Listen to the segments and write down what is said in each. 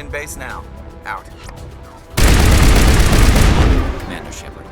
in base now. Out. Commander Shepard.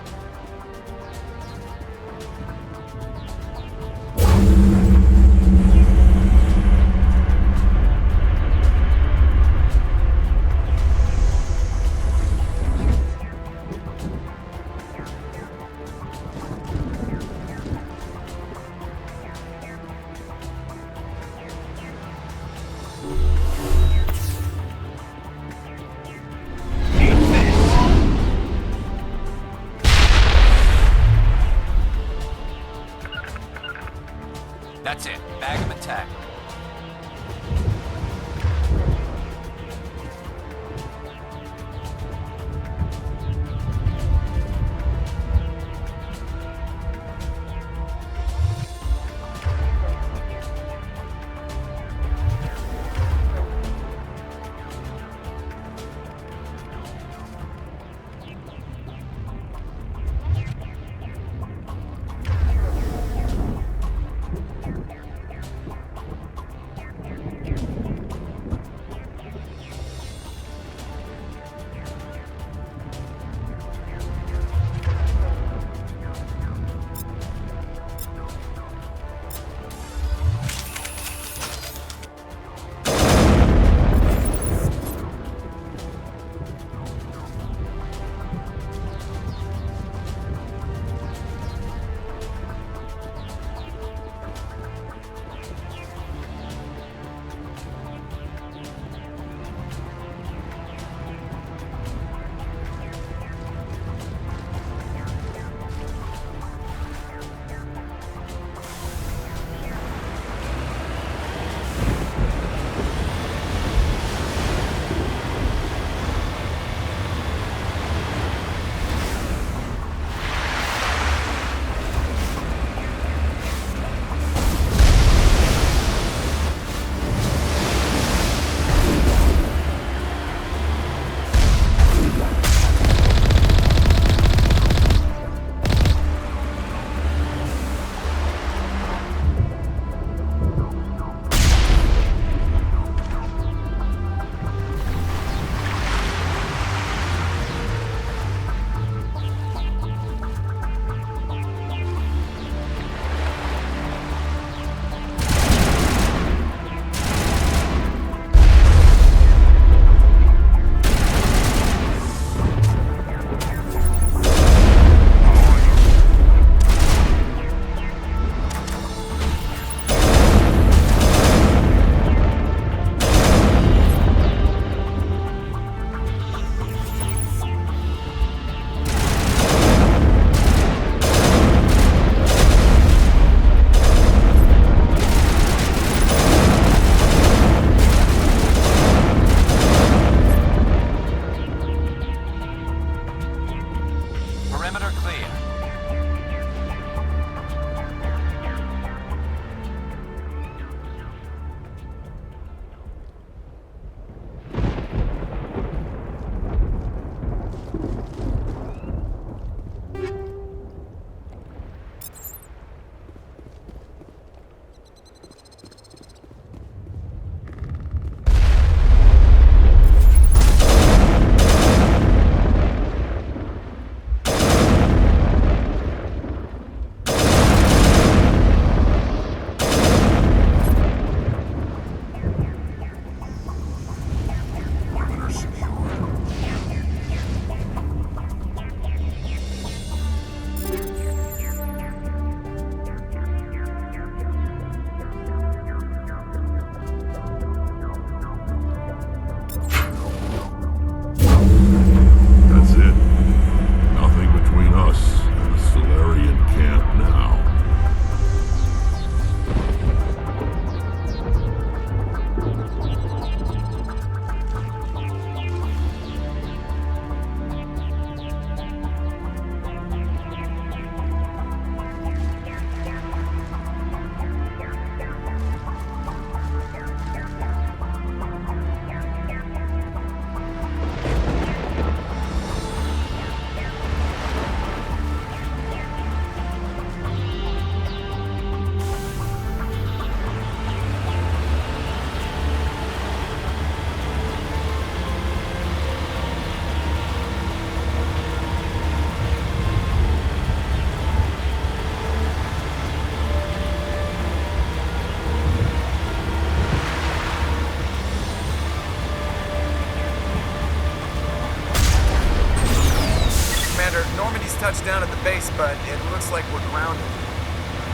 told me he's touched down at the base, but it looks like we're grounded.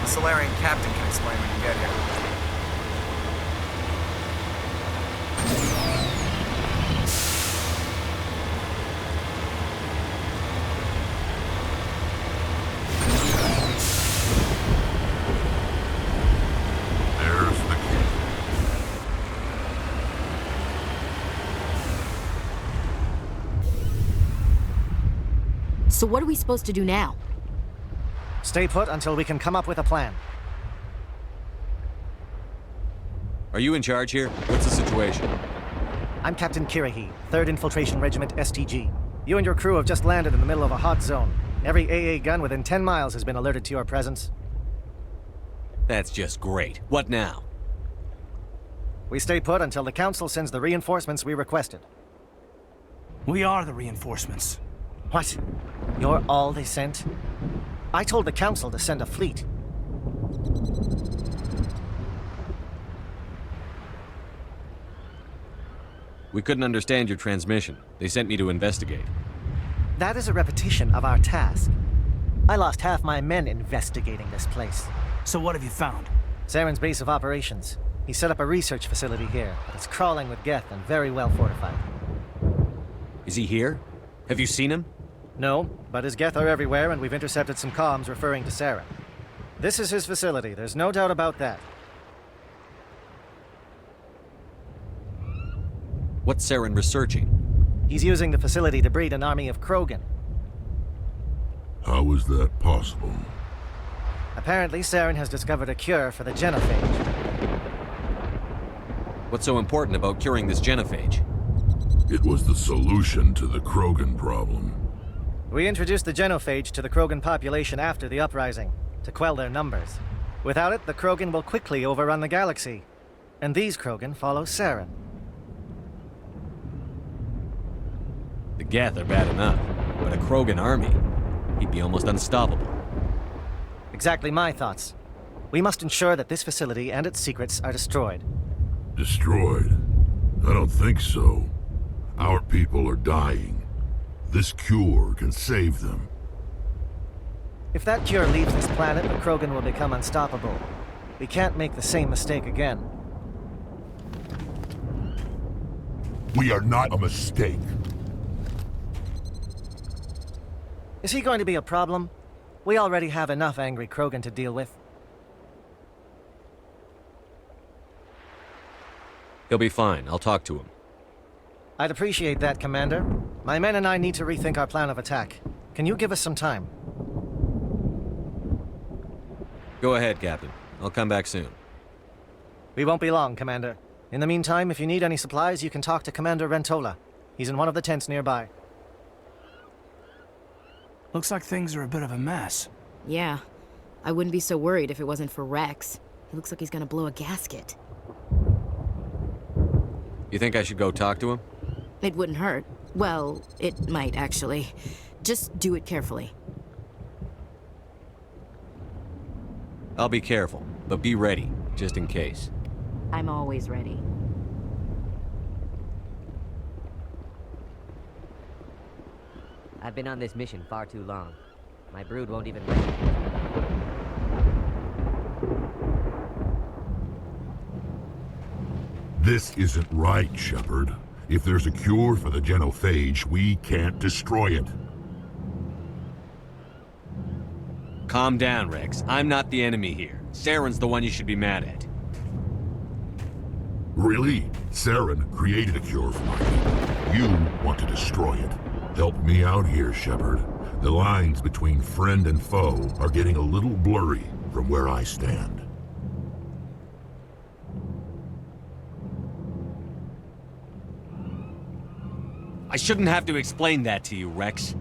The Salarian captain can explain when you get here. There's the key. So what are we supposed to do now? Stay put until we can come up with a plan. Are you in charge here? What's the situation? I'm Captain Kirahi, 3rd Infiltration Regiment STG. You and your crew have just landed in the middle of a hot zone. Every AA gun within 10 miles has been alerted to your presence. That's just great. What now? We stay put until the Council sends the reinforcements we requested. We are the reinforcements. What? You're all they sent? I told the Council to send a fleet. We couldn't understand your transmission. They sent me to investigate. That is a repetition of our task. I lost half my men investigating this place. So what have you found? Saren's base of operations. He set up a research facility here, but it's crawling with Geth and very well fortified. Is he here? Have you seen him? No, but his Geth are everywhere, and we've intercepted some comms referring to Saren. This is his facility, there's no doubt about that. What's Saren researching? He's using the facility to breed an army of Krogan. How is that possible? Apparently, Saren has discovered a cure for the genophage. What's so important about curing this genophage? It was the solution to the Krogan problem. We introduced the genophage to the Krogan population after the uprising, to quell their numbers. Without it, the Krogan will quickly overrun the galaxy. And these Krogan follow Saren. The Geth are bad enough, but a Krogan army, he'd be almost unstoppable. Exactly my thoughts. We must ensure that this facility and its secrets are destroyed. Destroyed? I don't think so. Our people are dying. This cure can save them. If that cure leaves this planet, the Krogan will become unstoppable. We can't make the same mistake again. We are not a mistake. Is he going to be a problem? We already have enough angry Krogan to deal with. He'll be fine. I'll talk to him. I'd appreciate that, Commander. My men and I need to rethink our plan of attack. Can you give us some time? Go ahead, Captain. I'll come back soon. We won't be long, Commander. In the meantime, if you need any supplies, you can talk to Commander Rentola. He's in one of the tents nearby. Looks like things are a bit of a mess. Yeah. I wouldn't be so worried if it wasn't for Rex. He looks like he's gonna blow a gasket. You think I should go talk to him? It wouldn't hurt. Well, it might, actually. Just do it carefully. I'll be careful, but be ready, just in case. I'm always ready. I've been on this mission far too long. My brood won't even rest. This isn't right, Shepard. If there's a cure for the genophage, we can't destroy it. Calm down, Rex. I'm not the enemy here. Saren's the one you should be mad at. Really? Saren created a cure for my people. You want to destroy it. Help me out here, Shepard. The lines between friend and foe are getting a little blurry from where I stand. I shouldn't have to explain that to you, Rex.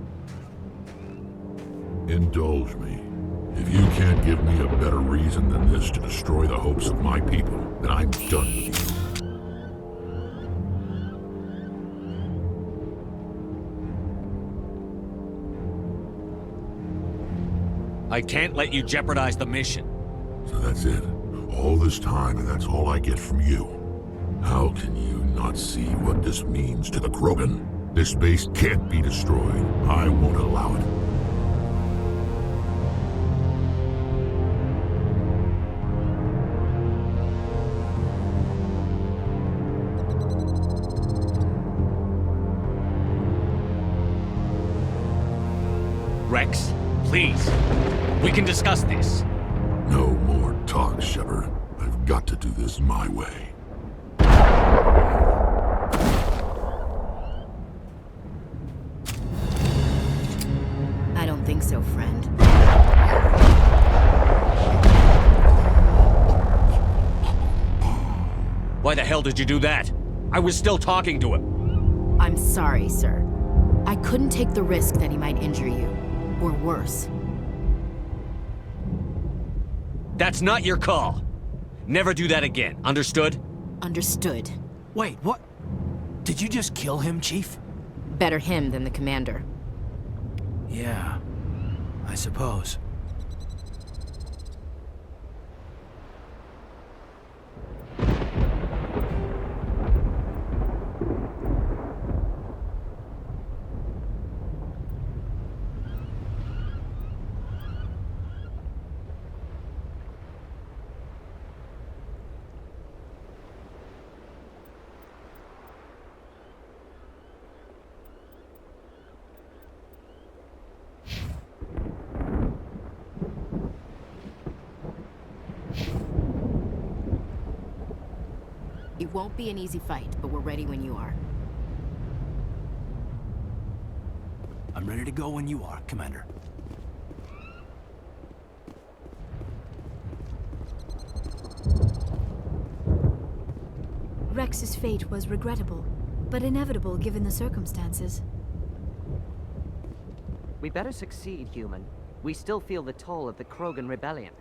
Indulge me. If you can't give me a better reason than this to destroy the hopes of my people, then I'm done with you. I can't let you jeopardize the mission. So that's it. All this time, and that's all I get from you. How can you not see what this means to the Krogan? This base can't be destroyed. I won't allow it. Rex, please. We can discuss this. No more talk, Shepard. I've got to do this my way. I don't think so, friend. Why the hell did you do that? I was still talking to him. I'm sorry, sir. I couldn't take the risk that he might injure you. Or worse. That's not your call. Never do that again, understood? Understood. Wait, what? Did you just kill him, Chief? Better him than the commander. Yeah, I suppose. It won't be an easy fight, but we're ready when you are. I'm ready to go when you are, Commander. Rex's fate was regrettable, but inevitable given the circumstances. We better succeed, human. We still feel the toll of the Krogan rebellion.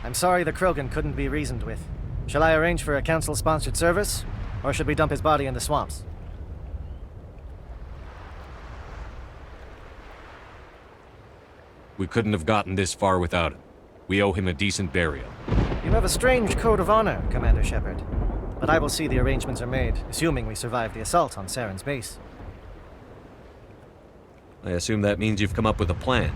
I'm sorry the Krogan couldn't be reasoned with. Shall I arrange for a council-sponsored service? Or should we dump his body in the swamps? We couldn't have gotten this far without him. We owe him a decent burial. You have a strange code of honor, Commander Shepard. But I will see the arrangements are made, assuming we survive the assault on Saren's base. I assume that means you've come up with a plan.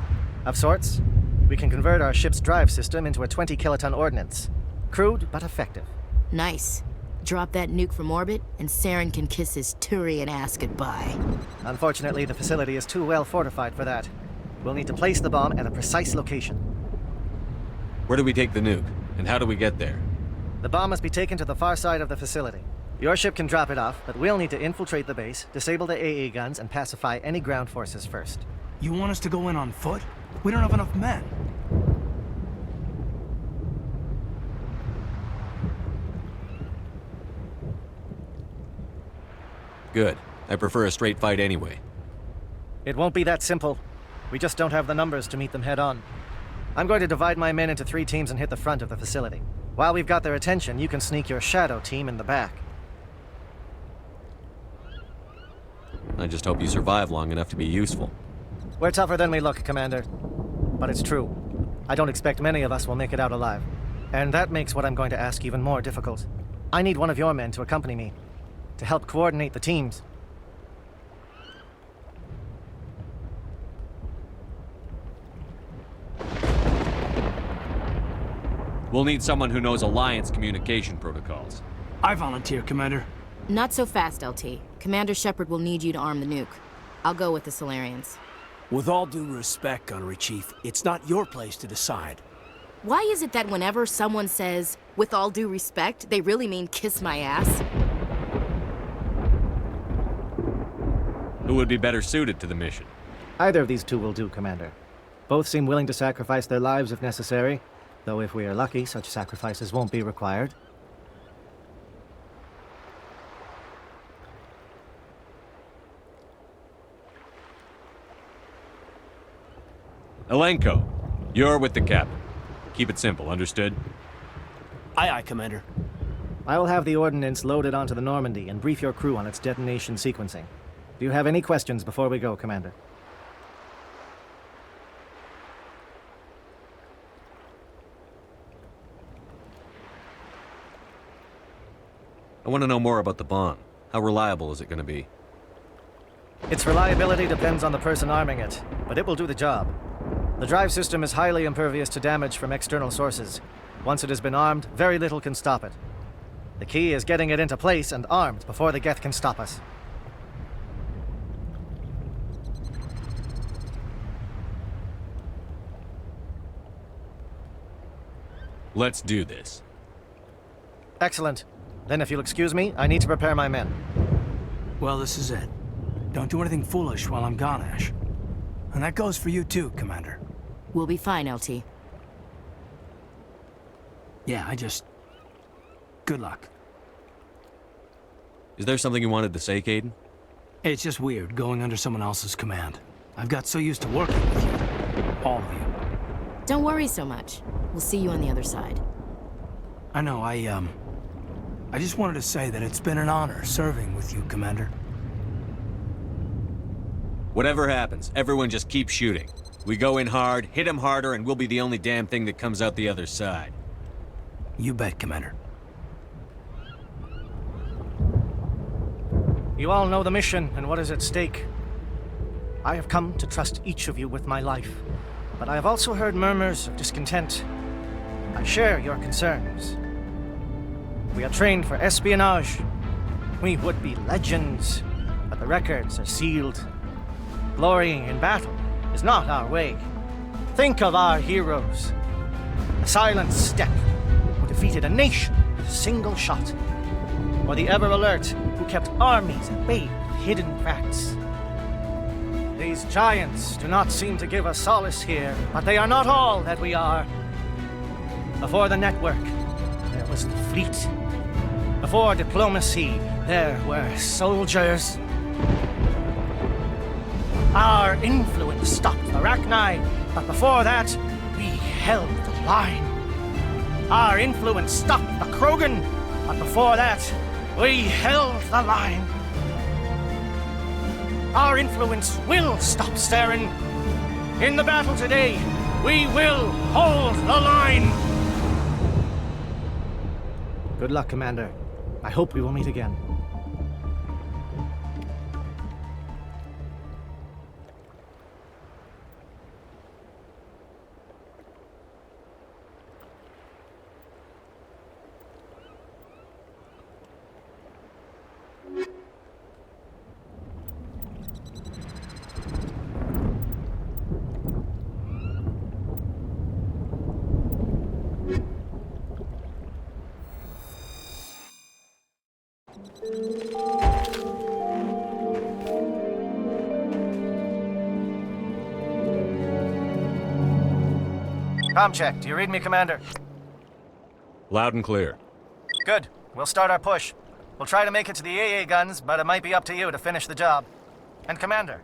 Of sorts. We can convert our ship's drive system into a 20-kiloton ordnance. Crude, but effective. Nice. Drop that nuke from orbit, and Saren can kiss his Turian ass goodbye. Unfortunately, the facility is too well fortified for that. We'll need to place the bomb at a precise location. Where do we take the nuke? And how do we get there? The bomb must be taken to the far side of the facility. Your ship can drop it off, but we'll need to infiltrate the base, disable the AA guns, and pacify any ground forces first. You want us to go in on foot? We don't have enough men. Good. I prefer a straight fight anyway. It won't be that simple. We just don't have the numbers to meet them head-on. I'm going to divide my men into 3 teams and hit the front of the facility. While we've got their attention, you can sneak your shadow team in the back. I just hope you survive long enough to be useful. We're tougher than we look, Commander. But it's true. I don't expect many of us will make it out alive. And that makes what I'm going to ask even more difficult. I need one of your men to accompany me, to help coordinate the teams. We'll need someone who knows Alliance communication protocols. I volunteer, Commander. Not so fast, LT. Commander Shepard will need you to arm the nuke. I'll go with the Solarians. With all due respect, Gunnery Chief, it's not your place to decide. Why is it that whenever someone says, with all due respect, they really mean kiss my ass? Who would be better suited to the mission? Either of these 2 will do, Commander. Both seem willing to sacrifice their lives if necessary, though if we are lucky, such sacrifices won't be required. Elenko, you're with the captain. Keep it simple, understood? Aye, aye, Commander. I will have the ordnance loaded onto the Normandy and brief your crew on its detonation sequencing. Do you have any questions before we go, Commander? I want to know more about the bomb. How reliable is it going to be? Its reliability depends on the person arming it, but it will do the job. The drive system is highly impervious to damage from external sources. Once it has been armed, very little can stop it. The key is getting it into place and armed before the Geth can stop us. Let's do this. Excellent. Then if you'll excuse me, I need to prepare my men. Well, this is it. Don't do anything foolish while I'm gone, Ash. And that goes for you too, Commander. We'll be fine, LT. Yeah, good luck. Is there something you wanted to say, Caden? It's just weird going under someone else's command. I've got so used to working with you. All of you. Don't worry so much. We'll see you on the other side. I know, I just wanted to say that it's been an honor serving with you, Commander. Whatever happens, everyone just keep shooting. We go in hard, hit him harder, and we'll be the only damn thing that comes out the other side. You bet, Commander. You all know the mission and what is at stake. I have come to trust each of you with my life, but I have also heard murmurs of discontent. I share your concerns. We are trained for espionage. We would be legends, but the records are sealed. Glorying in battle is not our way. Think of our heroes. The silent step who defeated a nation with a single shot. Or the ever-alert who kept armies at bay with hidden facts. These giants do not seem to give us solace here, but they are not all that we are. Before the network, there was the fleet. Before diplomacy, there were soldiers. Our influence stopped the Arachni, but before that, we held the line. Our influence stopped the Krogan, but before that, we held the line. Our influence will stop Saren. In the battle today, we will hold the line. Good luck, Commander. I hope we will meet again. Com check. Do you read me, Commander? Loud and clear. Good. We'll start our push. We'll try to make it to the AA guns, but it might be up to you to finish the job. And Commander,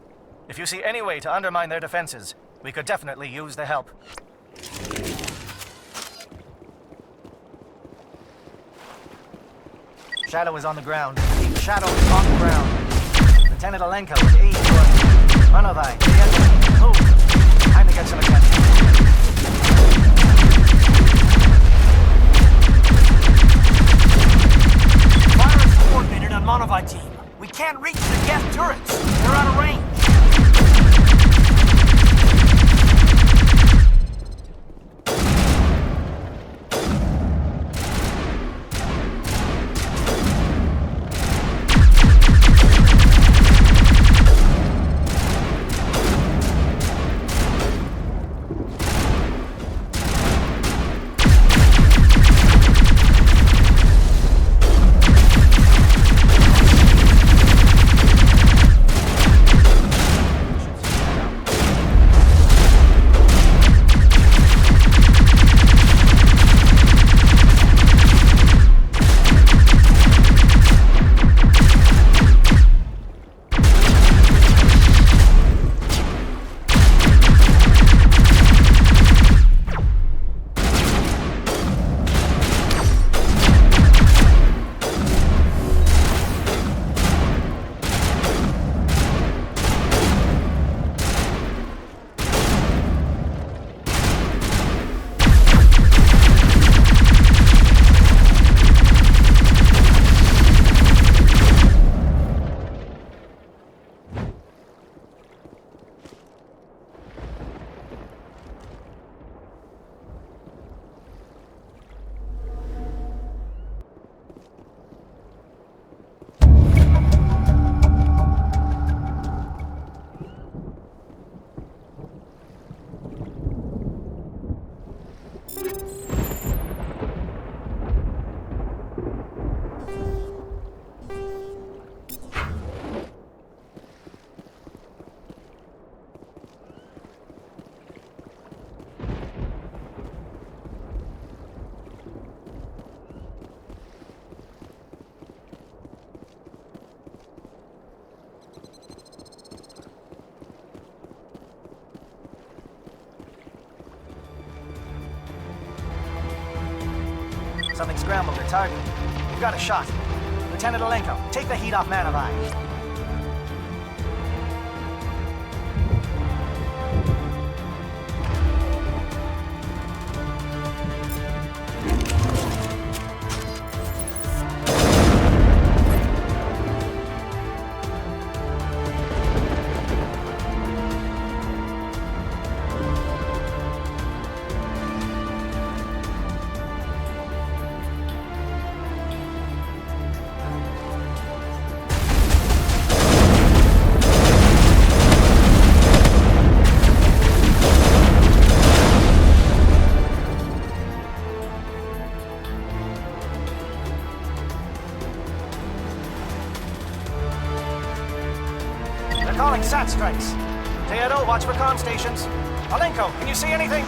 if you see any way to undermine their defenses, we could definitely use the help. Shadow is on the ground. Shadow is on the ground. Lieutenant Alenko is aid for Manovai. Move. Time to get some attention. Fire is coordinated on Monovai team. We can't reach the gas turrets. They're out of range. Something scrambled their target. We've got a shot. Lieutenant Alenko, take the heat off Manovai. Calling SAT strikes. Theodore, watch for comm stations. Alenko, can you see anything?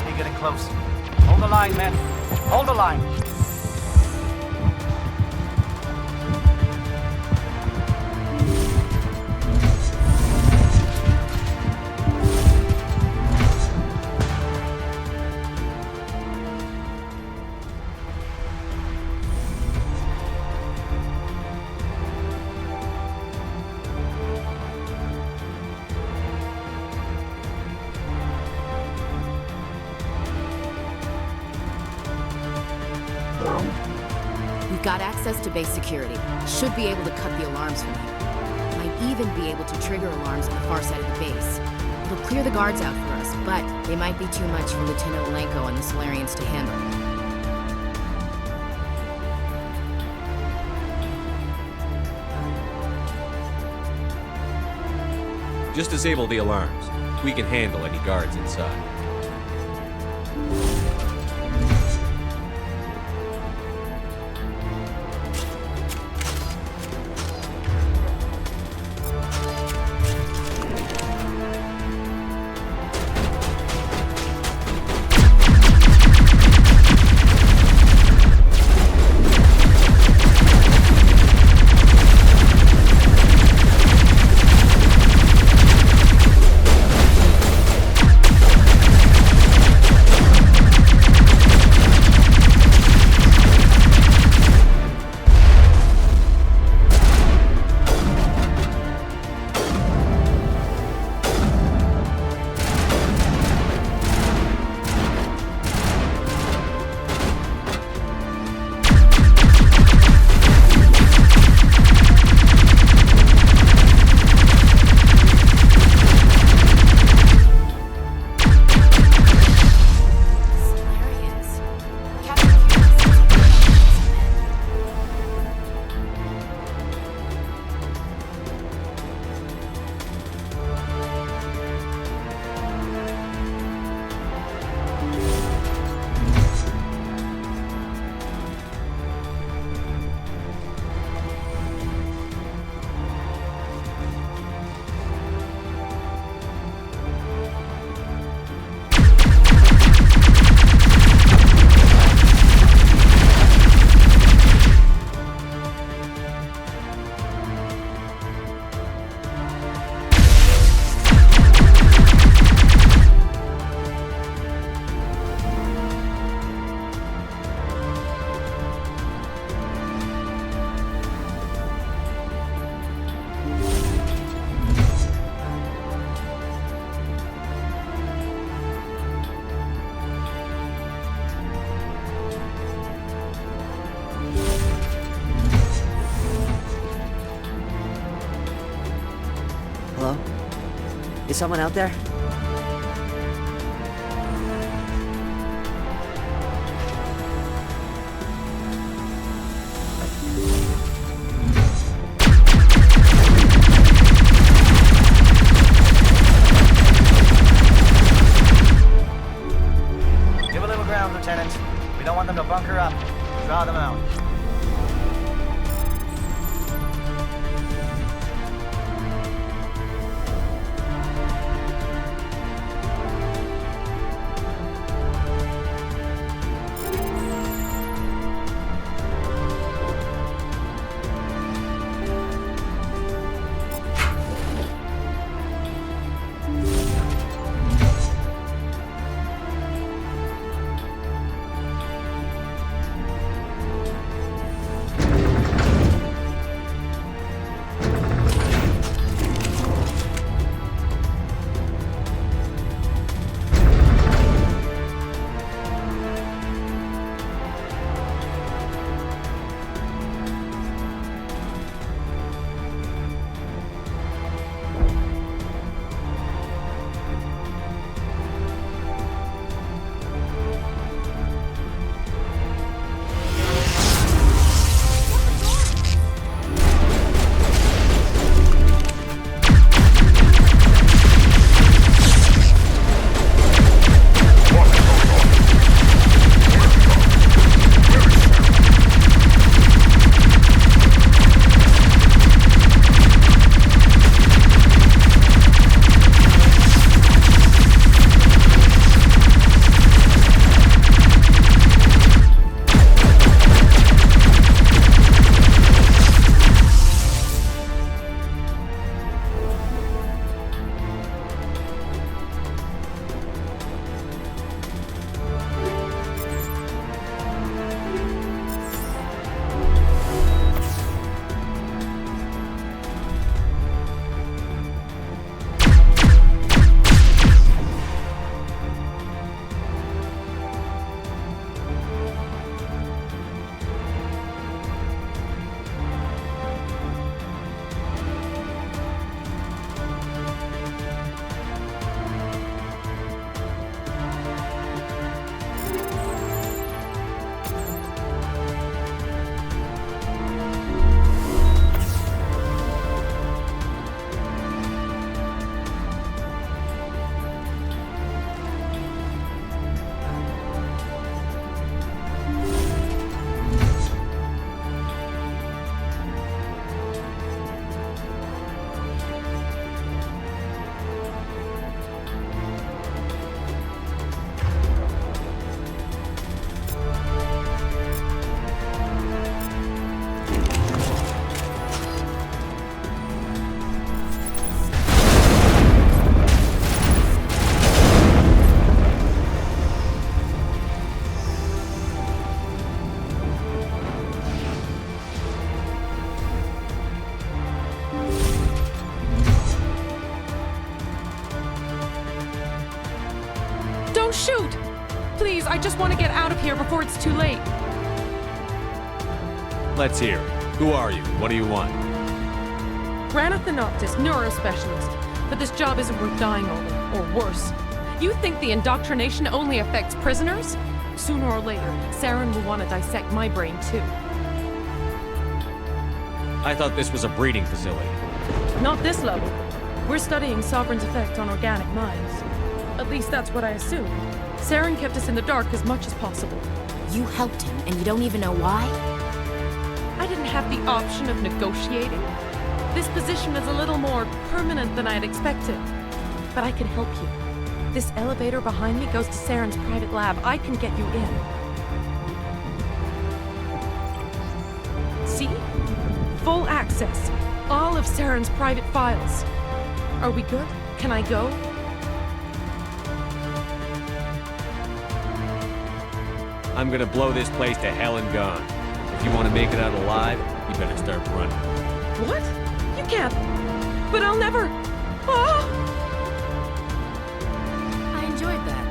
must be getting close. Hold the line, men. Hold the line. We've got access to base security. Should be able to cut the alarms from here. Might even be able to trigger alarms on the far side of the base. It'll clear the guards out for us, but they might be too much for Lieutenant Alenko and the Solarians to handle. Just disable the alarms. We can handle any guards inside. Hello? Is someone out there? Give a little ground, Lieutenant. We don't want them to bunker up. Draw them out. Please, I just want to get out of here before it's too late. Let's hear. Who are you? What do you want? Granith the Noctis, neurospecialist. But this job isn't worth dying over, or worse. You think the indoctrination only affects prisoners? Sooner or later, Saren will want to dissect my brain too. I thought this was a breeding facility. Not this level. We're studying Sovereign's effect on organic minds. At least that's what I assumed. Saren kept us in the dark as much as possible. You helped him, and you don't even know why? I didn't have the option of negotiating. This position is a little more permanent than I had expected. But I can help you. This elevator behind me goes to Saren's private lab. I can get you in. See? Full access. All of Saren's private files. Are we good? Can I go? I'm gonna blow this place to hell and gone. If you want to make it out alive, you better start running. What? You can't. But I'll never. Ah! I enjoyed that.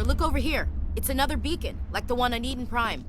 Look over here. It's another beacon, like the one on Eden Prime.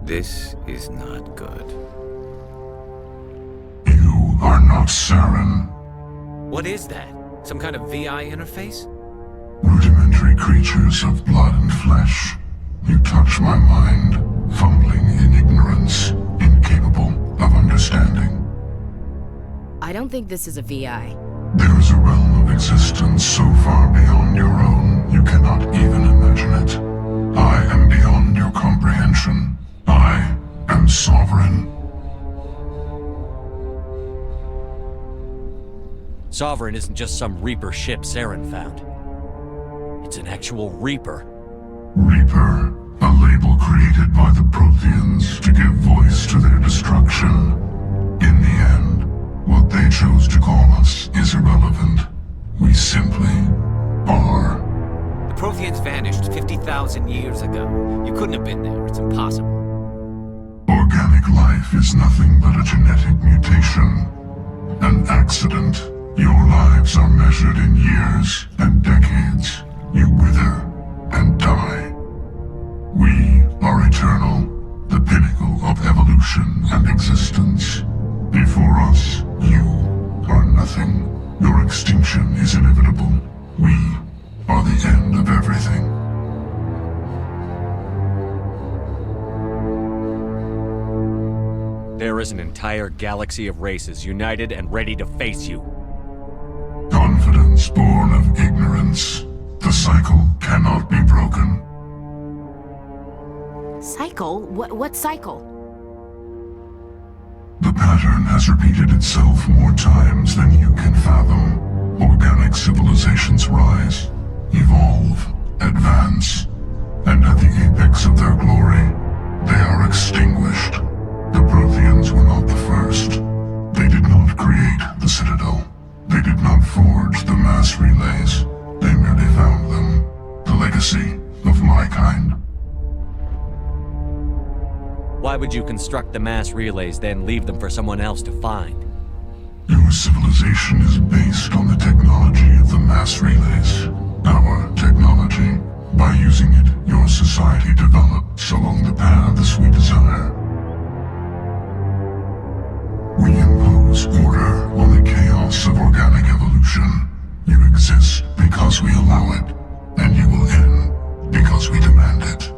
This is not good. You are not Saren. What is that? Some kind of VI interface? Rudimentary creatures of blood and flesh. You touch my mind, fumbling in ignorance, incapable of understanding. I don't think this is a VI. There is a realm of existence so far beyond your own, you cannot even imagine it. I am beyond your comprehension. I am sovereign. Sovereign isn't just some Reaper ship Saren found. It's an actual Reaper. Reaper, a label created by the Protheans to give voice to their destruction. In the end, what they chose to call us is irrelevant. We simply are. The Protheans vanished 50,000 years ago. You couldn't have been there. It's impossible. Organic life is nothing but a genetic mutation. An accident. Your lives are measured in years and decades. You wither and die. We are eternal, the pinnacle of evolution and existence. Before us, you are nothing. Your extinction is inevitable. We are the end of everything. There is an entire galaxy of races united and ready to face you. Confidence born of ignorance. The cycle cannot be broken. Cycle? What cycle? The pattern has repeated itself more times than you can fathom. Organic civilizations rise, evolve, advance, and at the apex of their glory, they are extinguished. The Protheans were not the first. They did not create the Citadel. They did not forge the mass relays. They merely found them. The legacy of my kind. Why would you construct the mass relays, then leave them for someone else to find? Your civilization is based on the technology of the mass relays. Our technology. By using it, your society develops along the paths we desire. We impose order on the chaos of organic evolution. You exist because we allow it, and you will end because we demand it.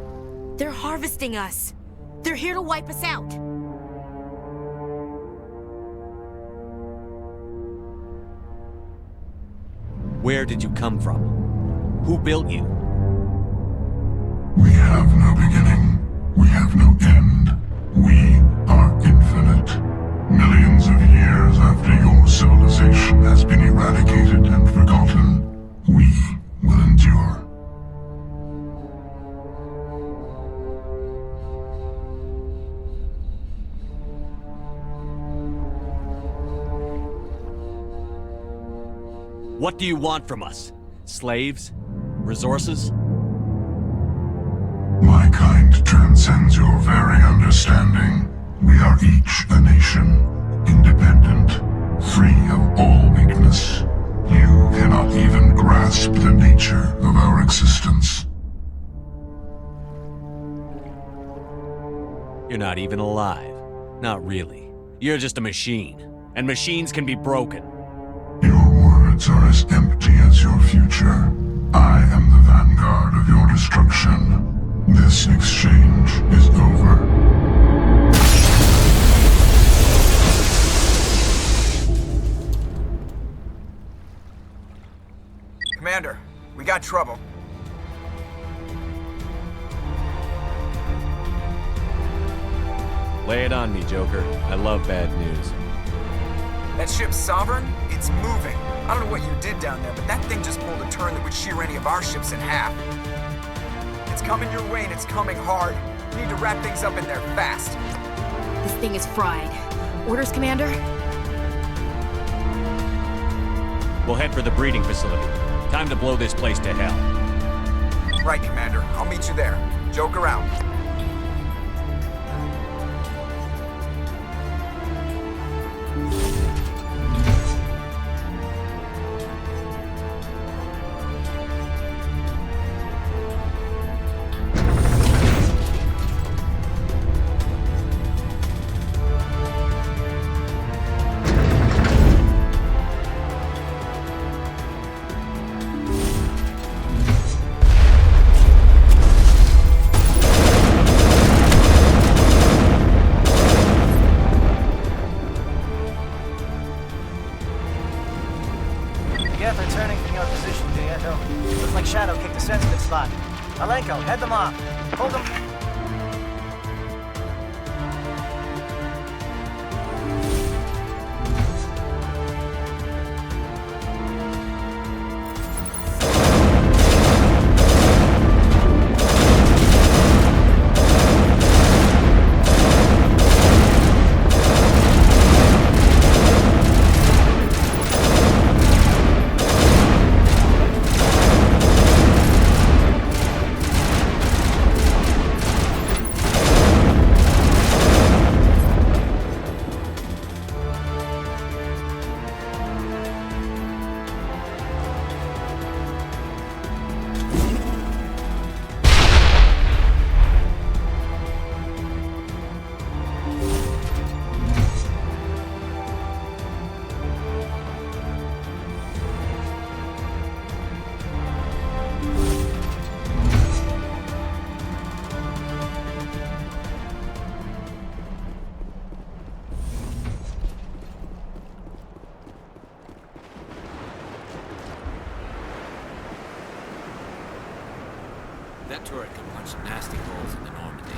They're harvesting us. They're here to wipe us out. Where did you come from? Who built you? We have no beginning. We have no end. We are infinite. Millions of years after your civilization has been eradicated and forgotten, we will endure. What do you want from us? Slaves? Resources? My kind transcends your very understanding. We are each a nation, independent, free of all weakness. You cannot even grasp the nature of our existence. You're not even alive. Not really. You're just a machine. And machines can be broken. Your words are as empty as your future. I am the vanguard of your destruction. This exchange is over. Commander, we got trouble. Lay it on me, Joker. I love bad news. That ship's Sovereign? It's moving. I don't know what you did down there, but that thing just pulled a turn that would shear any of our ships in half. It's coming your way and it's coming hard. You need to wrap things up in there fast. This thing is fried. Orders, Commander? We'll head for the breeding facility. Time to blow this place to hell. Right, Commander. I'll meet you there. Joker out. turret could punch some nasty holes in the Normandy.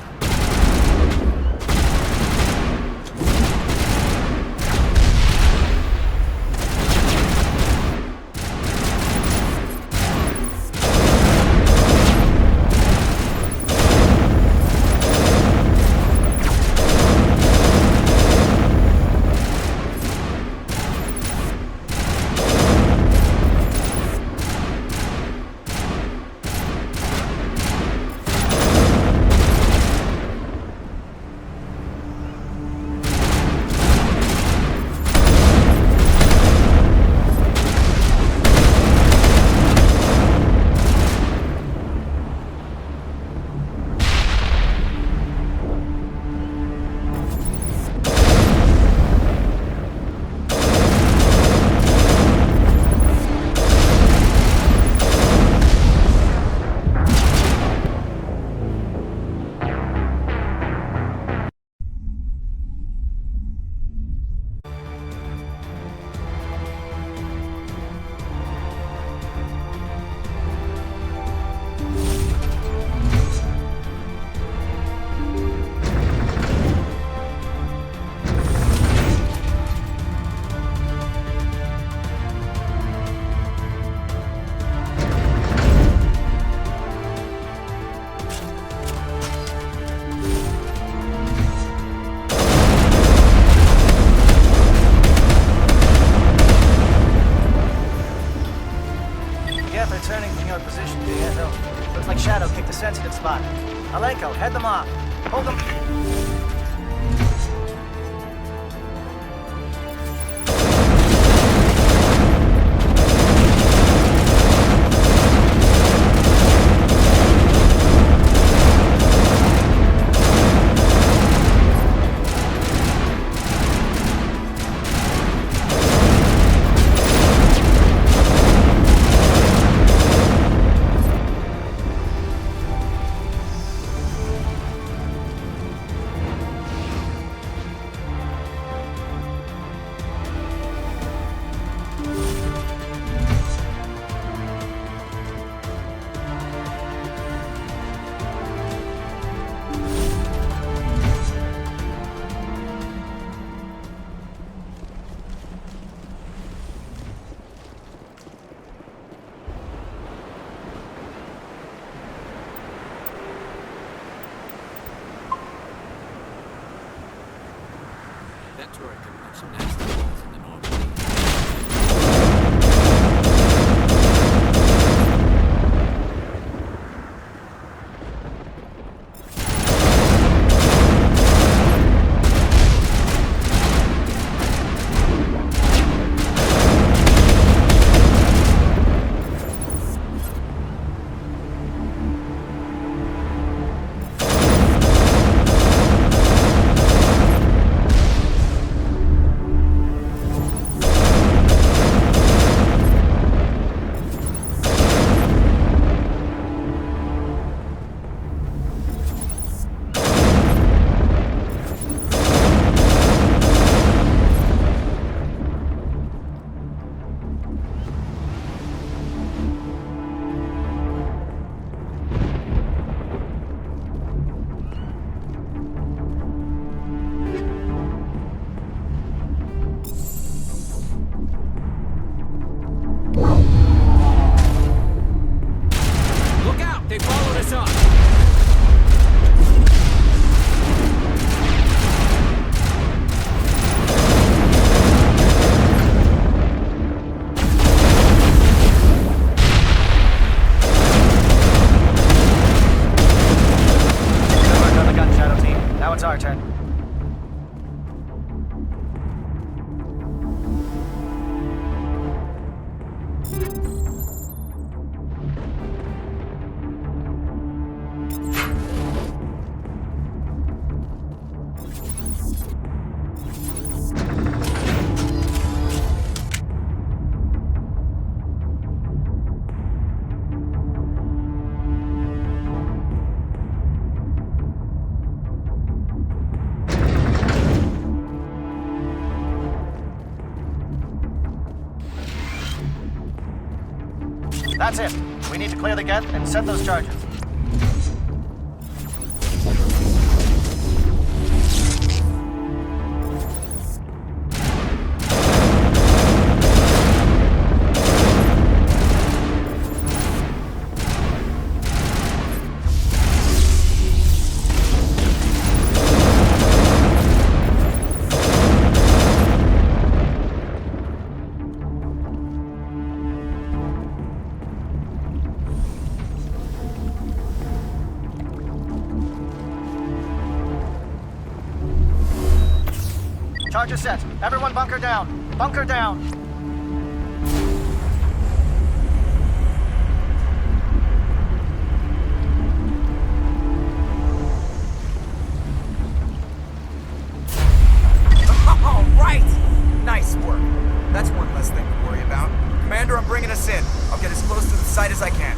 Looks like Shadow picked a sensitive spot. Alenko, head them off. Hold them. That turret could punch some nasty holes in the Normandy. They followed us up! Good work on the gun, Shadow Team. Now it's our turn. That's it. We need to clear the gate and set those charges. Charge is set. Everyone bunker down. Bunker down. All right! Nice work. That's one less thing to worry about. Commander, I'm bringing us in. I'll get as close to the site as I can.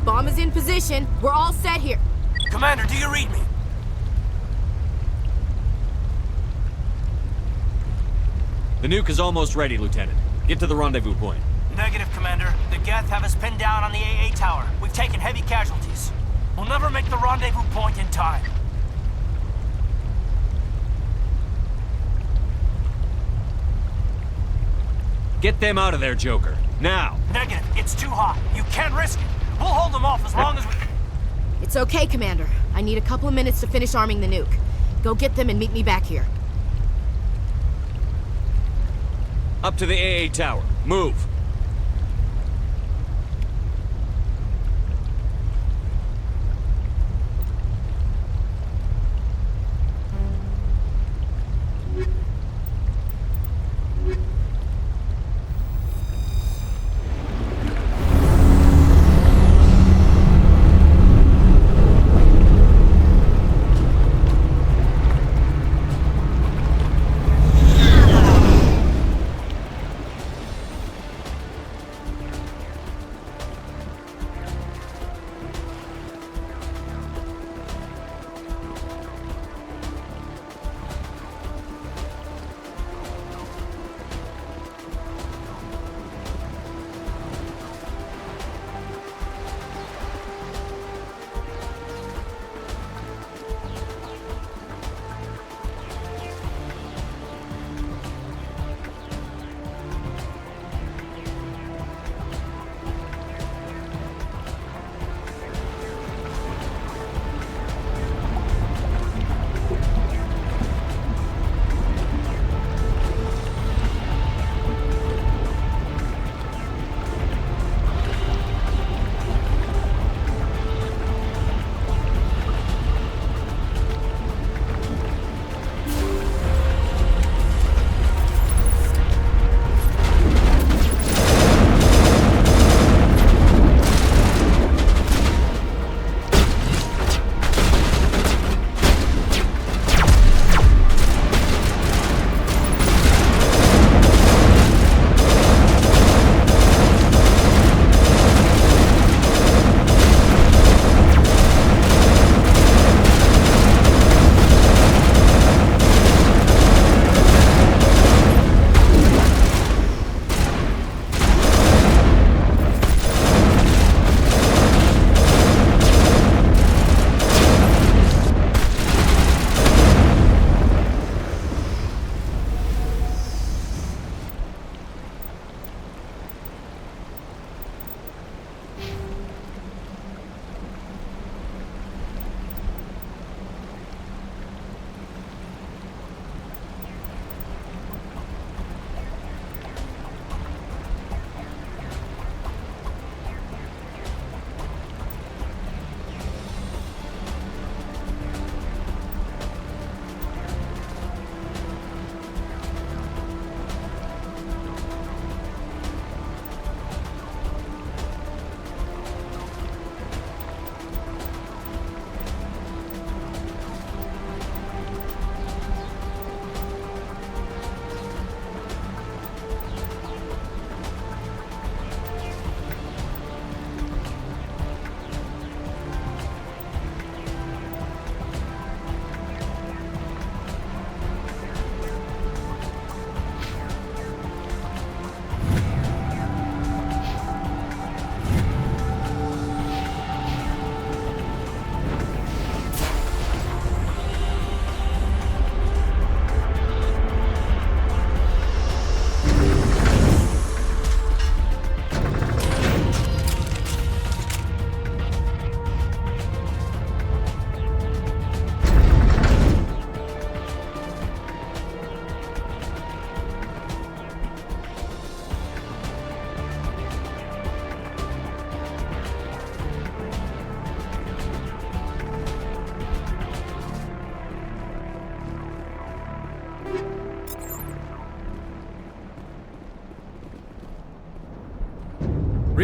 Bomb is in position. We're all set here. Commander, do you read me? The nuke is almost ready, Lieutenant. Get to the rendezvous point. Negative, Commander. The Geth have us pinned down on the AA tower. We've taken heavy casualties. We'll never make the rendezvous point in time. Get them out of there, Joker. Now! Negative. It's too hot. You can't risk it. We'll hold them off as long as we... It's okay, Commander. I need a couple of minutes to finish arming the nuke. Go get them and meet me back here. Up to the AA tower. Move!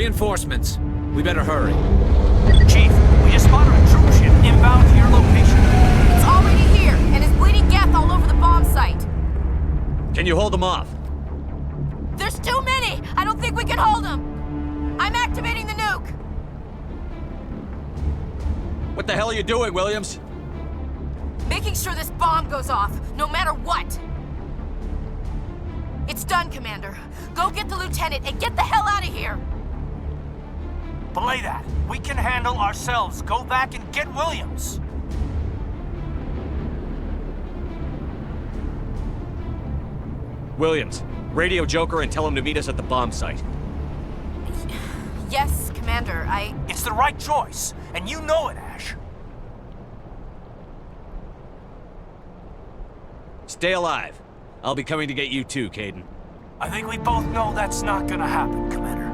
Reinforcements. We better hurry. Chief, we just spotted a troop ship inbound to your location. It's already here, and is bleeding gas all over the bomb site. Can you hold them off? There's too many! I don't think we can hold them! I'm activating the nuke! What the hell are you doing, Williams? Making sure this bomb goes off, no matter what! It's done, Commander. Go get the lieutenant and get the hell out of here! Belay that. We can handle ourselves. Go back and get Williams. Williams, radio Joker and tell him to meet us at the bomb site. Yes, Commander, It's the right choice, and you know it, Ash. Stay alive. I'll be coming to get you too, Caden. I think we both know that's not gonna happen, Commander.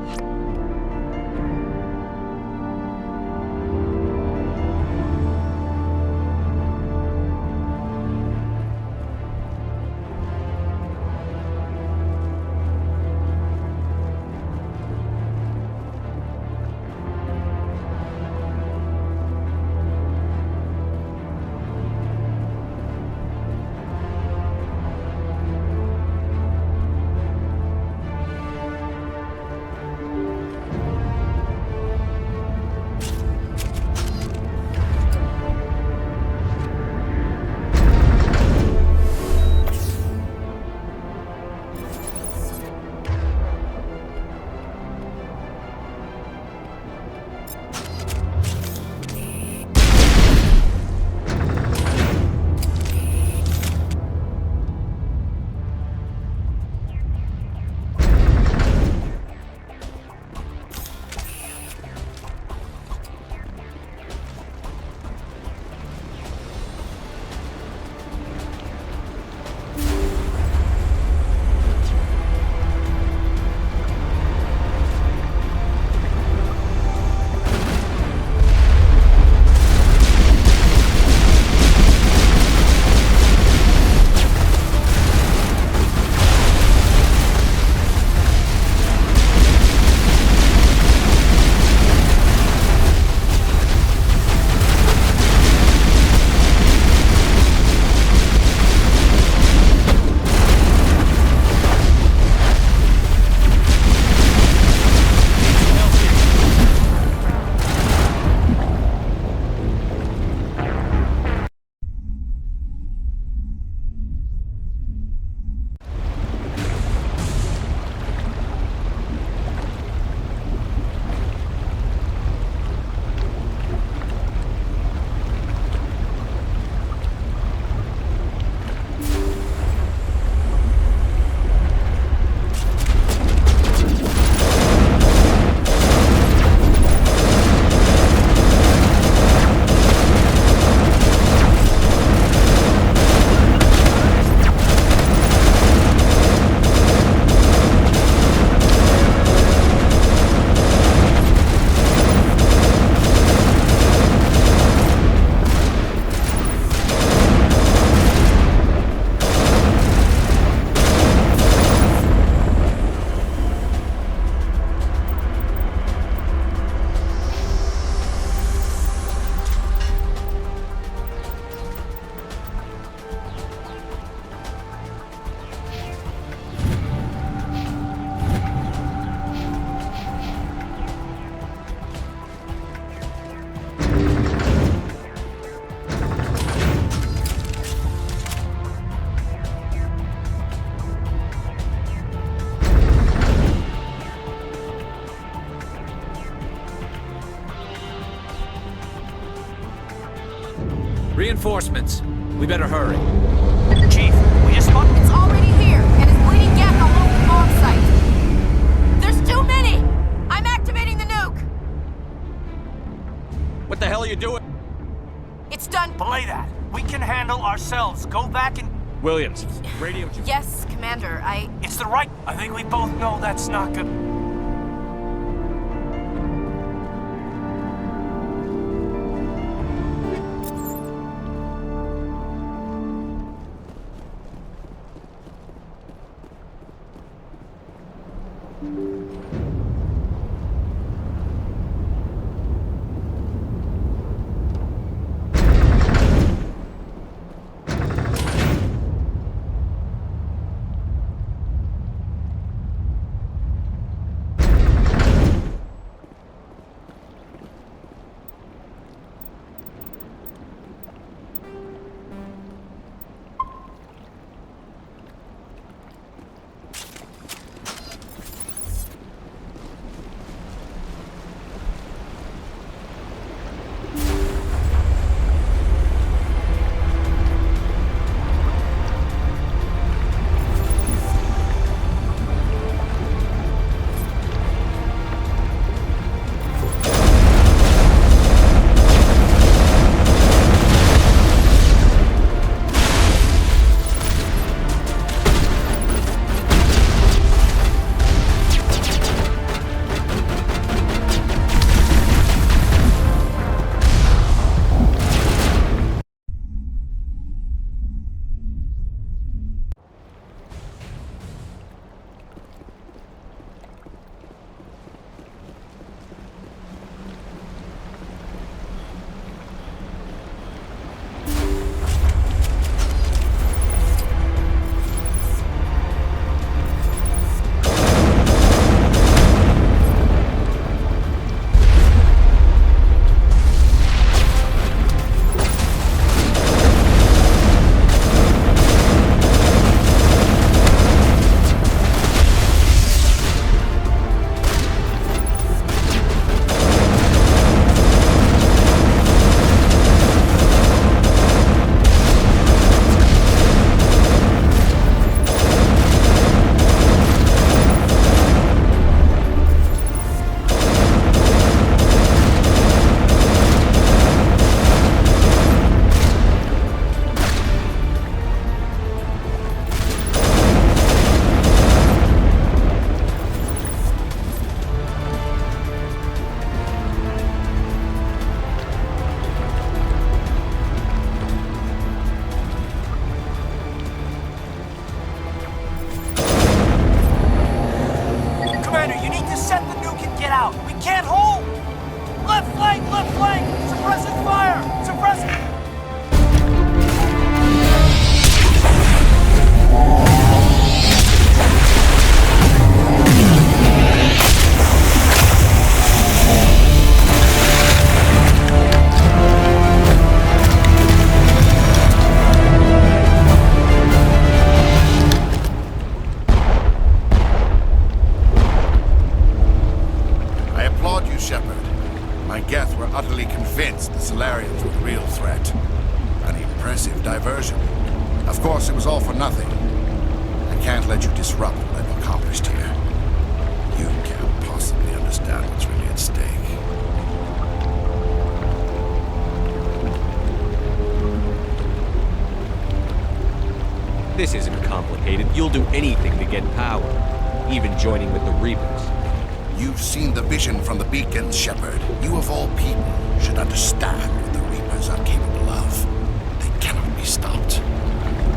Reinforcements. We better hurry. Chief, we just spotted... It's already here, and is bleeding gas all over the bomb site. There's too many! I'm activating the nuke! What the hell are you doing? It's done. Belay that. We can handle ourselves. Go back and... Williams, radio... Yes, Commander, It's the right... I think we both know that's not good. finally convinced the Solarians were the real threat. An impressive diversion. Of course, it was all for nothing. I can't let you disrupt what I've accomplished here. You can't possibly understand what's really at stake. This isn't complicated. You'll do anything to get power, even joining with the Reapers. You've seen the vision from the beacons, Shepard. You of all people should understand what the Reapers are capable of. They cannot be stopped.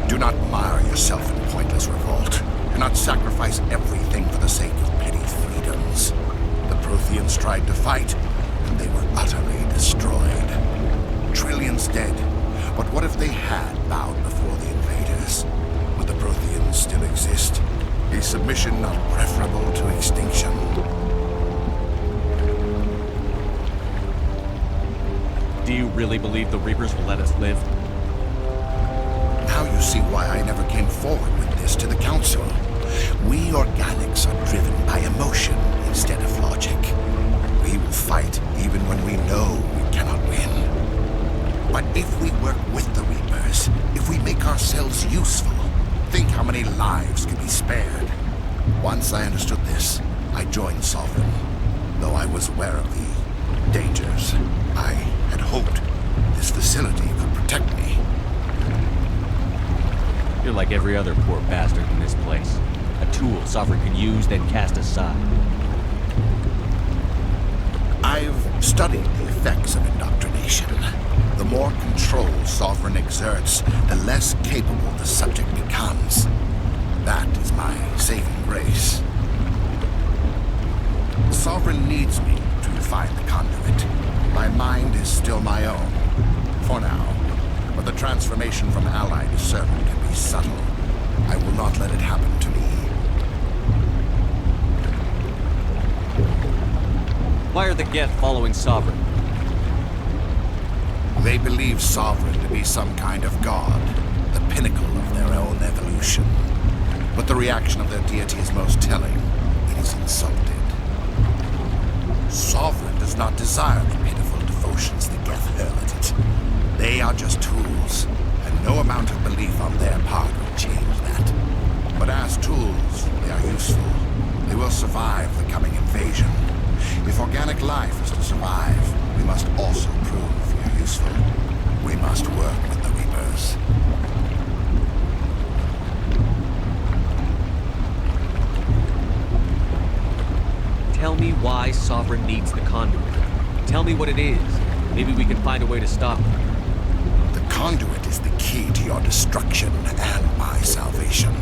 Do not mire yourself in pointless revolt. Do not sacrifice everything for the sake of petty freedoms. The Protheans tried to fight, and they were utterly destroyed. Trillions dead. But what if they had bowed before the invaders? Would the Protheans still exist? Is submission not preferable to extinction? Do you really believe the Reapers will let us live? Now you see why I never came forward with this to the Council. We organics are driven by emotion instead of logic. We will fight even when we know we cannot win. But if we work with the Reapers, if we make ourselves useful, think how many lives could be spared. Once I understood this, I joined Sovereign, though I was aware of the dangers. I had hoped this facility could protect me. You're like every other poor bastard in this place. A tool Sovereign can use, then cast aside. I've studied the effects of indoctrination. The more control Sovereign exerts, the less capable the subject becomes. That is my saving grace. Sovereign needs me to find the conduit. My mind is still my own, for now. But the transformation from ally to servant can be subtle. I will not let it happen to me. Why are the Geth following Sovereign? They believe Sovereign to be some kind of god, the pinnacle of their own evolution. But the reaction of their deity is most telling. It is insulted. Sovereign does not desire the pitiful devotions the Geth hurl at it. They are just tools, and no amount of belief on their part will change that. But as tools, they are useful. They will survive the coming invasion. If organic life is to survive, we must also prove we are useful. We must work with the Reapers. Tell me why Sovereign needs the conduit. Tell me what it is. Maybe we can find a way to stop it. The conduit is the key to your destruction and my salvation.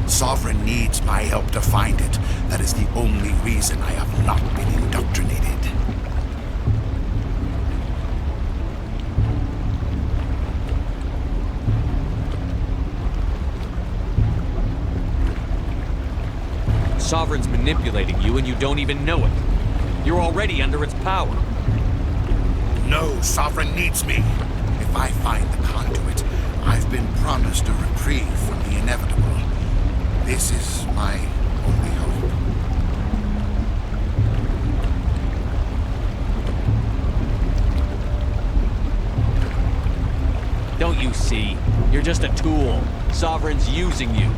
Sovereign needs my help to find it. That is the only reason I have not been indoctrinated. Sovereign's manipulating you and you don't even know it. You're already under its power. No, Sovereign needs me. If I find the conduit, I've been promised a reprieve from the inevitable. This is my only hope. Don't you see? You're just a tool. Sovereign's using you.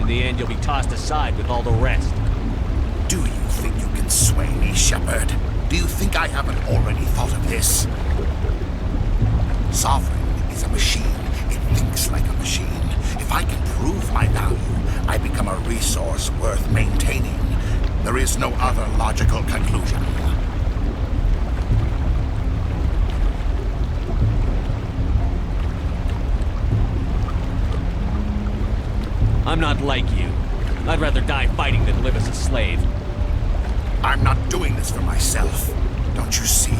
In the end, you'll be tossed aside with all the rest. Do you think you can sway me, Shepard? Do you think I haven't already thought of this? Sovereign is a machine. It thinks like a machine. If I can prove my value, I become a resource worth maintaining. There is no other logical conclusion. I'm not like you. I'd rather die fighting than live as a slave. I'm not doing this for myself. Don't you see?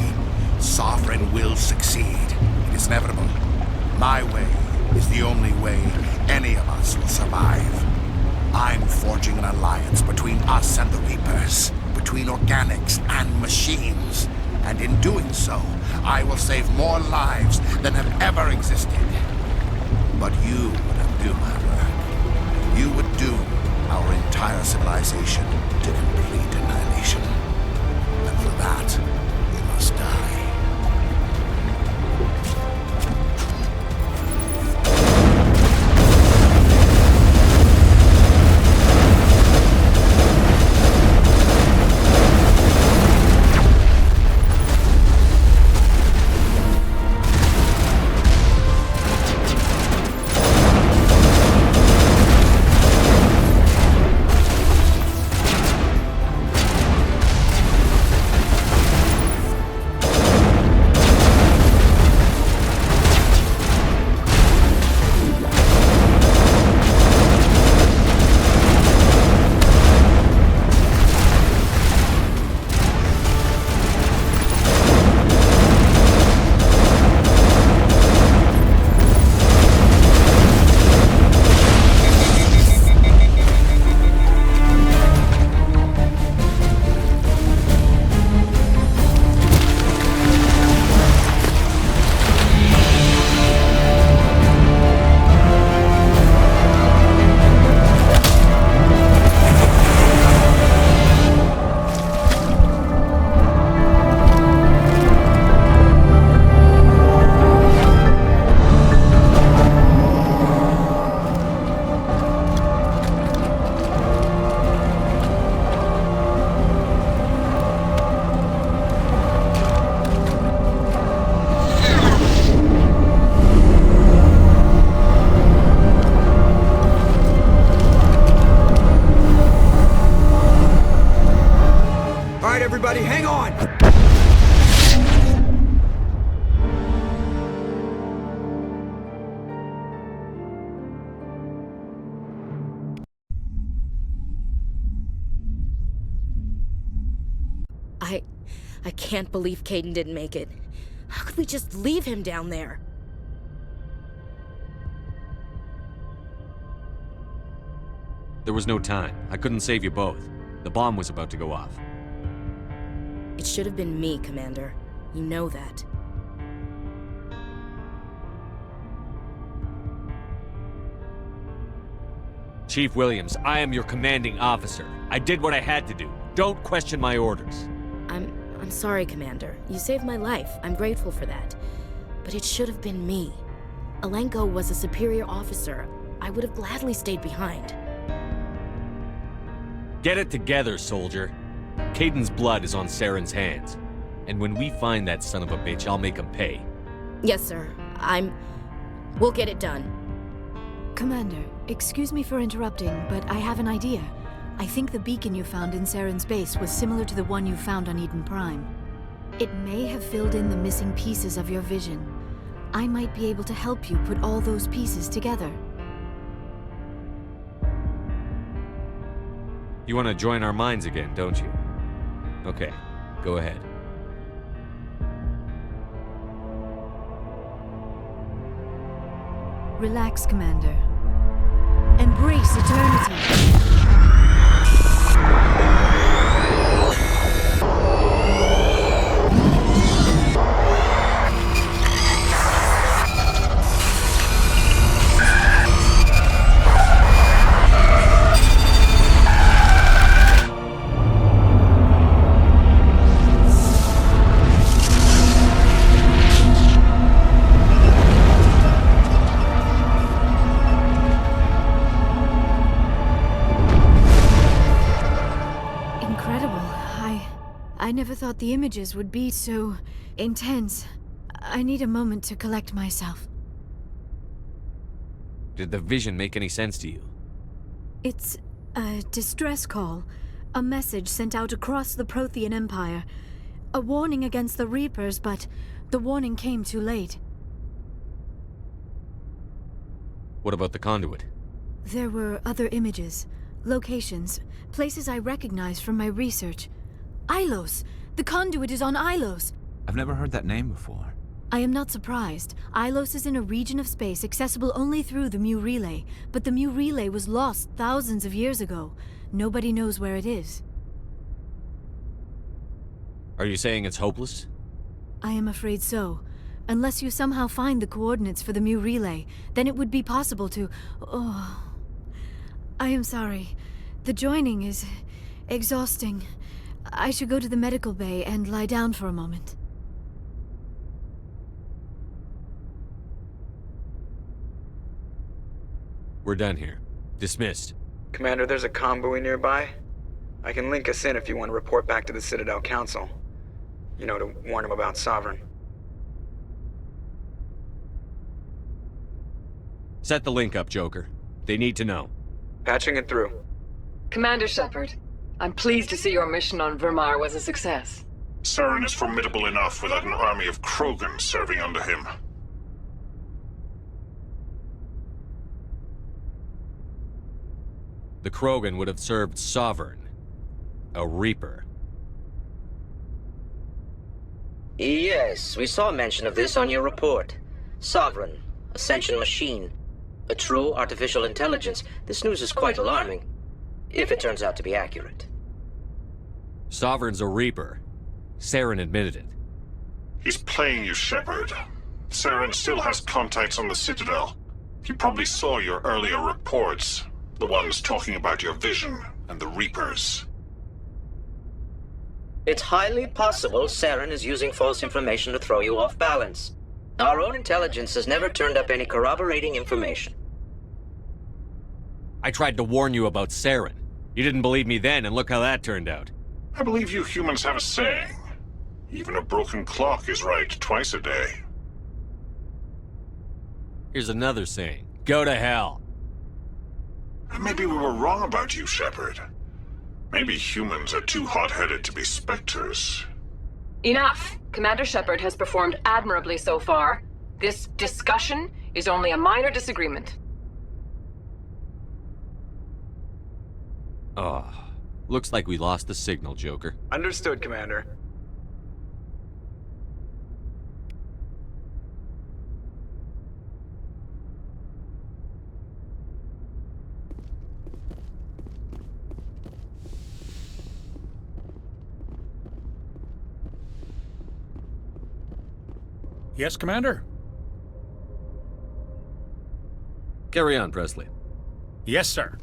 Sovereign will succeed. It is inevitable. My way is the only way any of us will survive. I'm forging an alliance between us and the Reapers, between organics and machines. And in doing so, I will save more lives than have ever existed. But you would undo my work. You would doom our entire civilization to complete annihilation. And for that, you must die. can't believe Caden didn't make it. How could we just leave him down there? There was no time. I couldn't save you both. The bomb was about to go off. It should have been me, Commander. You know that. Chief Williams, I am your commanding officer. I did what I had to do. Don't question my orders. I'm sorry, Commander. You saved my life. I'm grateful for that. But it should have been me. Alenko was a superior officer. I would have gladly stayed behind. Get it together, soldier. Caden's blood is on Saren's hands. And when we find that son of a bitch, I'll make him pay. Yes, sir. We'll get it done. Commander, excuse me for interrupting, but I have an idea. I think the beacon you found in Saren's base was similar to the one you found on Eden Prime. It may have filled in the missing pieces of your vision. I might be able to help you put all those pieces together. You want to join our minds again, don't you? Okay, go ahead. Relax, Commander. Embrace eternity. I never thought the images would be so intense. I need a moment to collect myself. Did the vision make any sense to you? It's a distress call. A message sent out across the Prothean Empire. A warning against the Reapers, but the warning came too late. What about the conduit? There were other images, locations, places I recognized from my research. Ilos! The conduit is on Ilos! I've never heard that name before. I am not surprised. Ilos is in a region of space accessible only through the Mu Relay, but the Mu Relay was lost thousands of years ago. Nobody knows where it is. Are you saying it's hopeless? I am afraid so. Unless you somehow find the coordinates for the Mu Relay, then it would be possible to... Oh... I am sorry. The joining is... exhausting. I should go to the medical bay and lie down for a moment. We're done here. Dismissed. Commander, there's a comm buoy nearby. I can link us in if you want to report back to the Citadel Council. You know, to warn them about Sovereign. Set the link up, Joker. They need to know. Patching it through. Commander Shepard, I'm pleased to see your mission on Vermar was a success. Saren is formidable enough without an army of Krogan serving under him. The Krogan would have served Sovereign. A Reaper. Yes, we saw mention of this on your report. Sovereign, Ascension machine, a true artificial intelligence. This news is quite alarming, if it turns out to be accurate. Sovereign's a Reaper. Saren admitted it. He's playing you, Shepard. Saren still has contacts on the Citadel. He probably saw your earlier reports. The ones talking about your vision and the Reapers. It's highly possible Saren is using false information to throw you off balance. Our own intelligence has never turned up any corroborating information. I tried to warn you about Saren. You didn't believe me then, and look how that turned out. I believe you humans have a saying. Even a broken clock is right twice a day. Here's another saying. Go to hell. Maybe we were wrong about you, Shepard. Maybe humans are too hot-headed to be specters. Enough! Commander Shepard has performed admirably so far. This discussion is only a minor disagreement. Oh, looks like we lost the signal, Joker. Understood, Commander. Yes, Commander? Carry on, Presley. Yes, sir.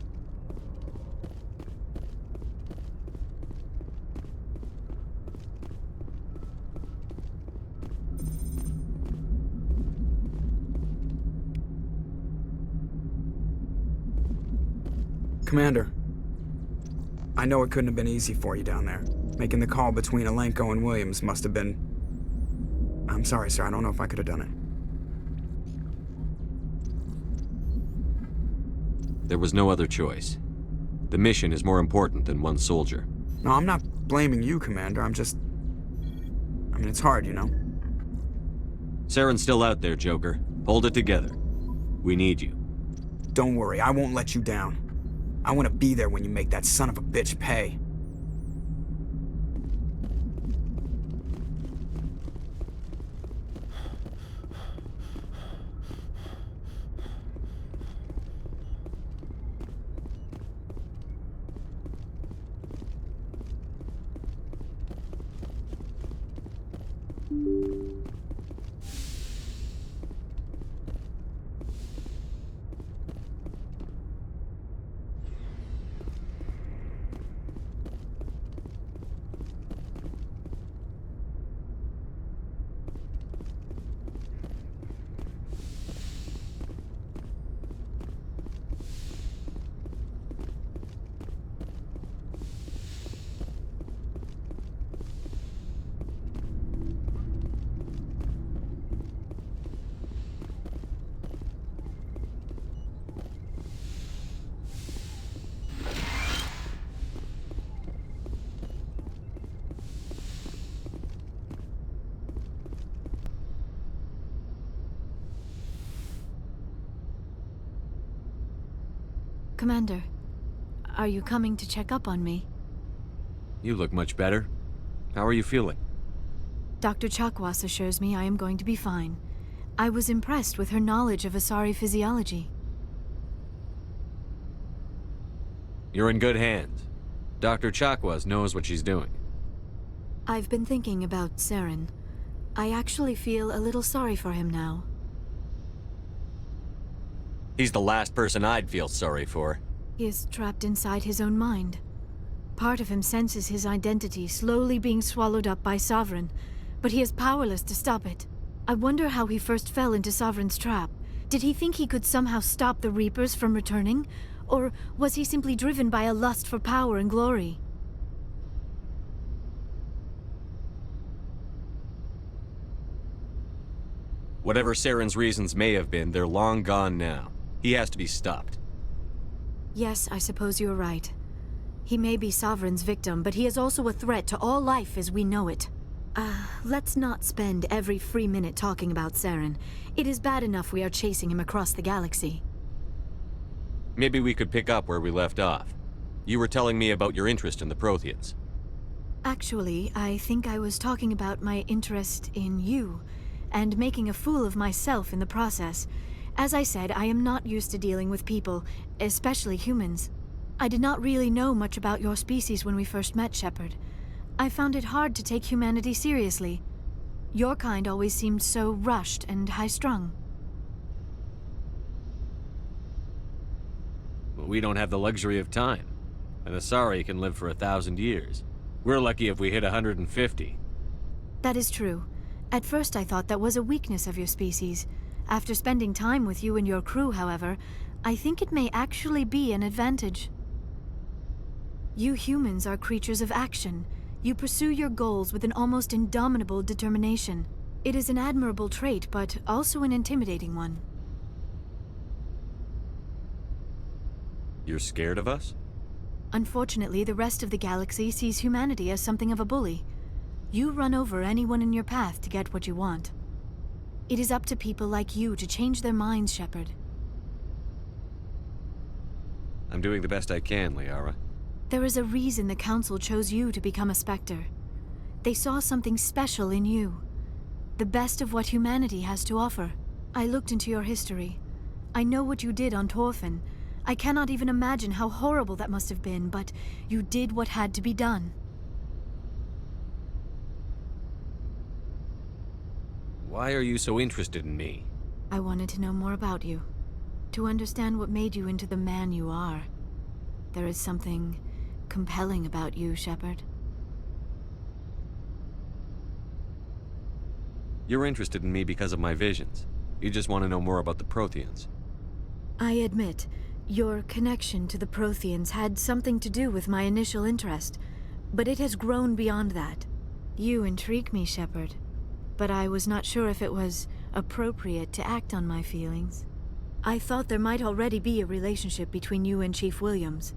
Commander, I know it couldn't have been easy for you down there. Making the call between Alenko and Williams must have been... I'm sorry, sir. I don't know if I could have done it. There was no other choice. The mission is more important than one soldier. No, I'm not blaming you, Commander. I'm just... I mean, it's hard, you know? Saren's still out there, Joker. Hold it together. We need you. Don't worry, I won't let you down. I want to be there when you make that son of a bitch pay. Commander, are you coming to check up on me? You look much better. How are you feeling? Dr. Chakwas assures me I am going to be fine. I was impressed with her knowledge of Asari physiology. You're in good hands. Dr. Chakwas knows what she's doing. I've been thinking about Saren. I actually feel a little sorry for him now. He's the last person I'd feel sorry for. He is trapped inside his own mind. Part of him senses his identity slowly being swallowed up by Sovereign, but he is powerless to stop it. I wonder how he first fell into Sovereign's trap. Did he think he could somehow stop the Reapers from returning? Or was he simply driven by a lust for power and glory? Whatever Saren's reasons may have been, they're long gone now. He has to be stopped. Yes, I suppose you're right. He may be Sovereign's victim, but he is also a threat to all life as we know it. Let's not spend every free minute talking about Saren. It is bad enough we are chasing him across the galaxy. Maybe we could pick up where we left off. You were telling me about your interest in the Protheans. Actually, I think I was talking about my interest in you, and making a fool of myself in the process. As I said, I am not used to dealing with people, especially humans. I did not really know much about your species when we first met, Shepard. I found it hard to take humanity seriously. Your kind always seemed so rushed and high-strung. Well, we don't have the luxury of time. An Asari can live for 1,000 years. We're lucky if we hit 150. That is true. At first I thought that was a weakness of your species. After spending time with you and your crew, however, I think it may actually be an advantage. You humans are creatures of action. You pursue your goals with an almost indomitable determination. It is an admirable trait, but also an intimidating one. You're scared of us? Unfortunately, the rest of the galaxy sees humanity as something of a bully. You run over anyone in your path to get what you want. It is up to people like you to change their minds, Shepard. I'm doing the best I can, Liara. There is a reason the Council chose you to become a Spectre. They saw something special in you. The best of what humanity has to offer. I looked into your history. I know what you did on Torfin. I cannot even imagine how horrible that must have been, but you did what had to be done. Why are you so interested in me? I wanted to know more about you. To understand what made you into the man you are. There is something compelling about you, Shepard. You're interested in me because of my visions. You just want to know more about the Protheans. I admit, your connection to the Protheans had something to do with my initial interest, but it has grown beyond that. You intrigue me, Shepard, but I was not sure if it was appropriate to act on my feelings. I thought there might already be a relationship between you and Chief Williams.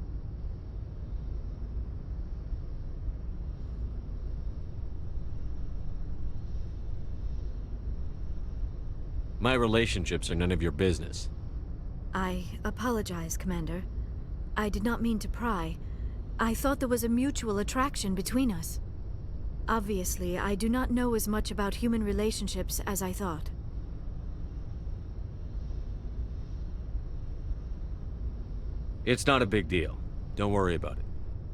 My relationships are none of your business. I apologize, Commander. I did not mean to pry. I thought there was a mutual attraction between us. Obviously, I do not know as much about human relationships as I thought. It's not a big deal. Don't worry about it.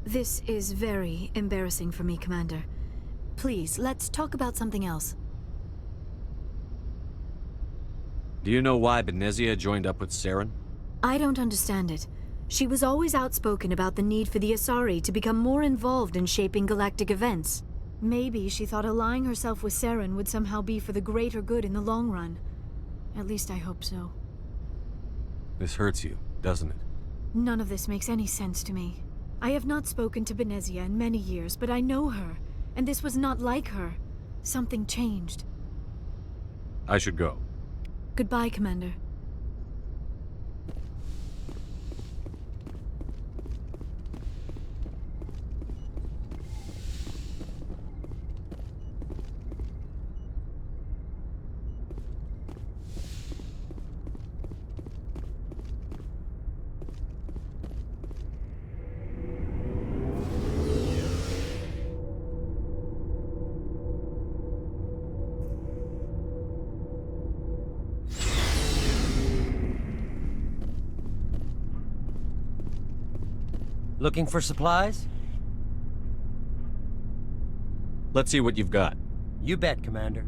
This is very embarrassing for me, Commander. Please, let's talk about something else. Do you know why Benezia joined up with Saren? I don't understand it. She was always outspoken about the need for the Asari to become more involved in shaping galactic events. Maybe she thought allying herself with Saren would somehow be for the greater good in the long run. At least I hope so. This hurts you, doesn't it? None of this makes any sense to me. I have not spoken to Benezia in many years, but I know her, and this was not like her. Something changed. I should go. Goodbye, Commander. Looking for supplies? Let's see what you've got. You bet, Commander.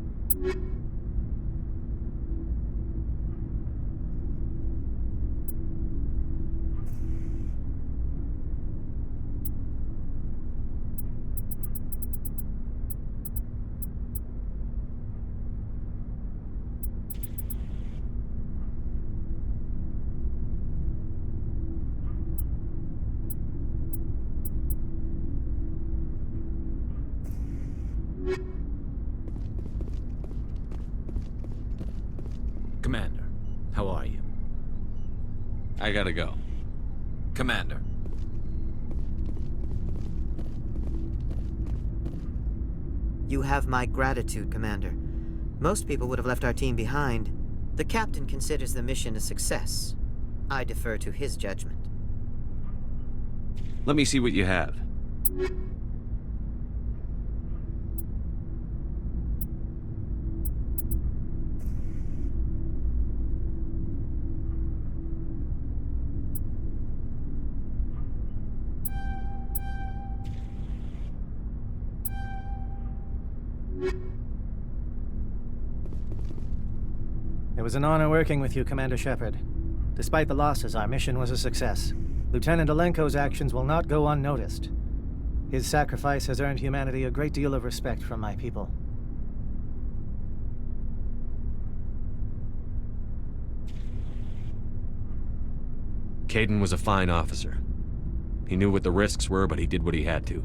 Commander, how are you? I gotta go. Commander. You have my gratitude, Commander. Most people would have left our team behind. The captain considers the mission a success. I defer to his judgment. Let me see what you have. It was an honor working with you, Commander Shepard. Despite the losses, our mission was a success. Lieutenant Alenko's actions will not go unnoticed. His sacrifice has earned humanity a great deal of respect from my people. Kaidan was a fine officer. He knew what the risks were, but he did what he had to.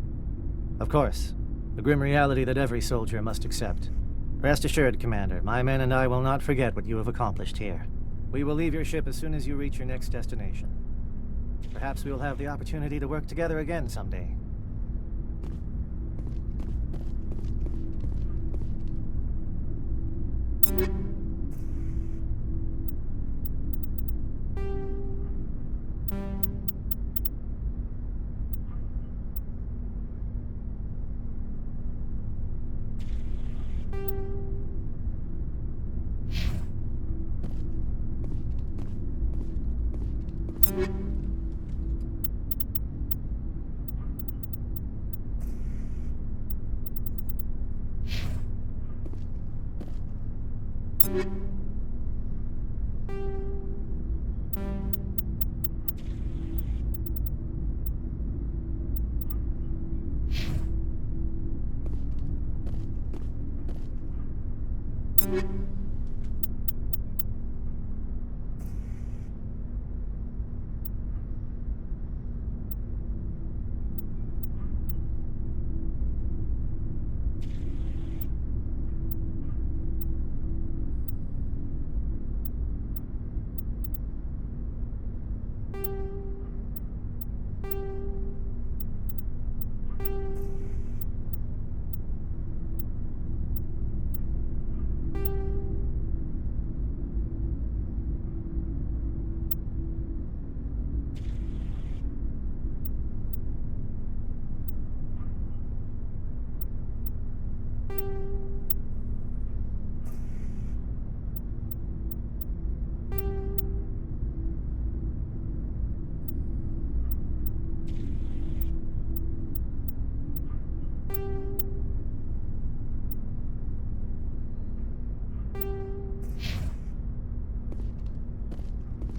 Of course. The grim reality that every soldier must accept. Rest assured, Commander, my men and I will not forget what you have accomplished here. We will leave your ship as soon as you reach your next destination. Perhaps we will have the opportunity to work together again someday.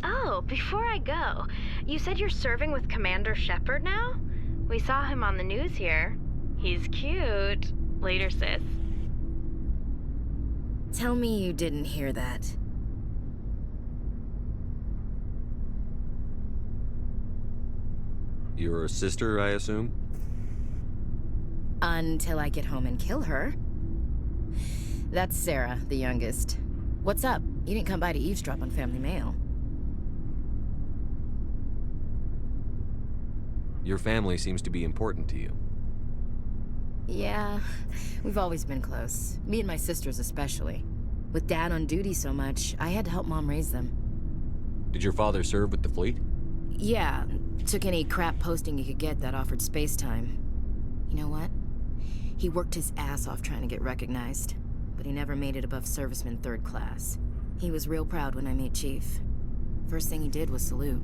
Oh, before I go, you said you're serving with Commander Shepard now? We saw him on the news here. He's cute. Later, sis. Tell me you didn't hear that. You're a sister, I assume? Until I get home and kill her. That's Sarah, the youngest. What's up? You didn't come by to eavesdrop on family mail. Your family seems to be important to you. Yeah, we've always been close. Me and my sisters especially. With Dad on duty so much, I had to help Mom raise them. Did your father serve with the fleet? Yeah, took any crap posting he could get that offered space time. You know what? He worked his ass off trying to get recognized, but he never made it above serviceman 3rd class. He was real proud when I made Chief. First thing he did was salute.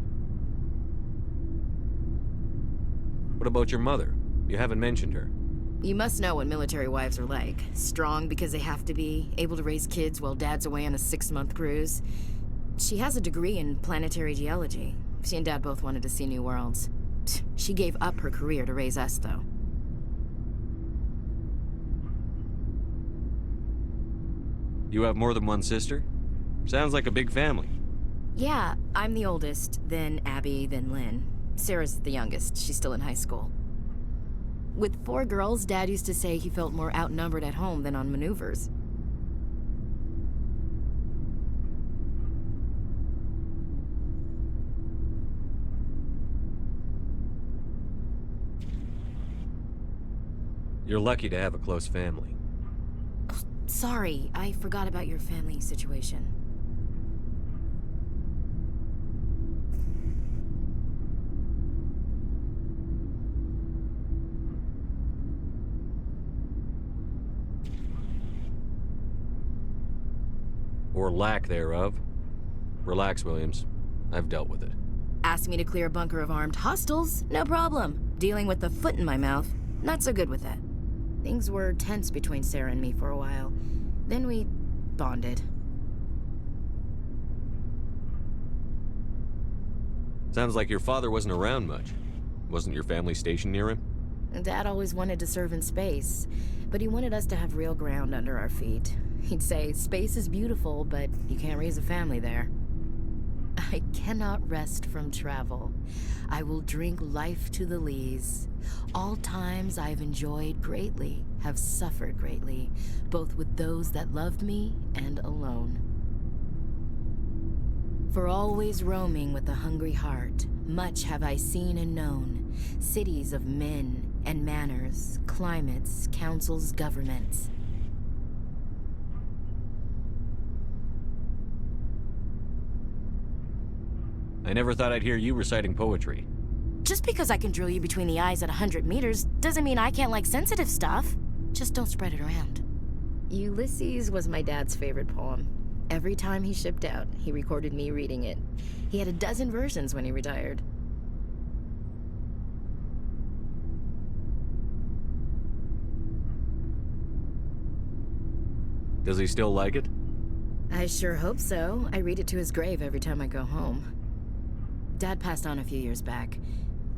What about your mother? You haven't mentioned her. You must know what military wives are like. Strong because they have to be, able to raise kids while Dad's away on a 6-month cruise. She has a degree in planetary geology. She and Dad both wanted to see new worlds. She gave up her career to raise us, though. You have more than one sister? Sounds like a big family. Yeah, I'm the oldest, then Abby, then Lynn. Sarah's the youngest. She's still in high school. With 4 girls, Dad used to say he felt more outnumbered at home than on maneuvers. You're lucky to have a close family. Sorry, I forgot about your family situation. Or lack thereof. Relax, Williams. I've dealt with it. Asked me to clear a bunker of armed hostiles? No problem. Dealing with the foot in my mouth? Not so good with that. Things were tense between Sarah and me for a while. Then we bonded. Sounds like your father wasn't around much. Wasn't your family stationed near him? Dad always wanted to serve in space, but he wanted us to have real ground under our feet. He'd say, space is beautiful, but you can't raise a family there. I cannot rest from travel. I will drink life to the lees. All times I've enjoyed greatly, have suffered greatly, both with those that loved me and alone. For always roaming with a hungry heart, much have I seen and known, cities of men and manners, climates, councils, governments. I never thought I'd hear you reciting poetry. Just because I can drill you between the eyes at 100 meters doesn't mean I can't like sensitive stuff. Just don't spread it around. Ulysses was my dad's favorite poem. Every time he shipped out, he recorded me reading it. He had a dozen versions when he retired. Does he still like it? I sure hope so. I read it to his grave every time I go home. Dad passed on a few years back.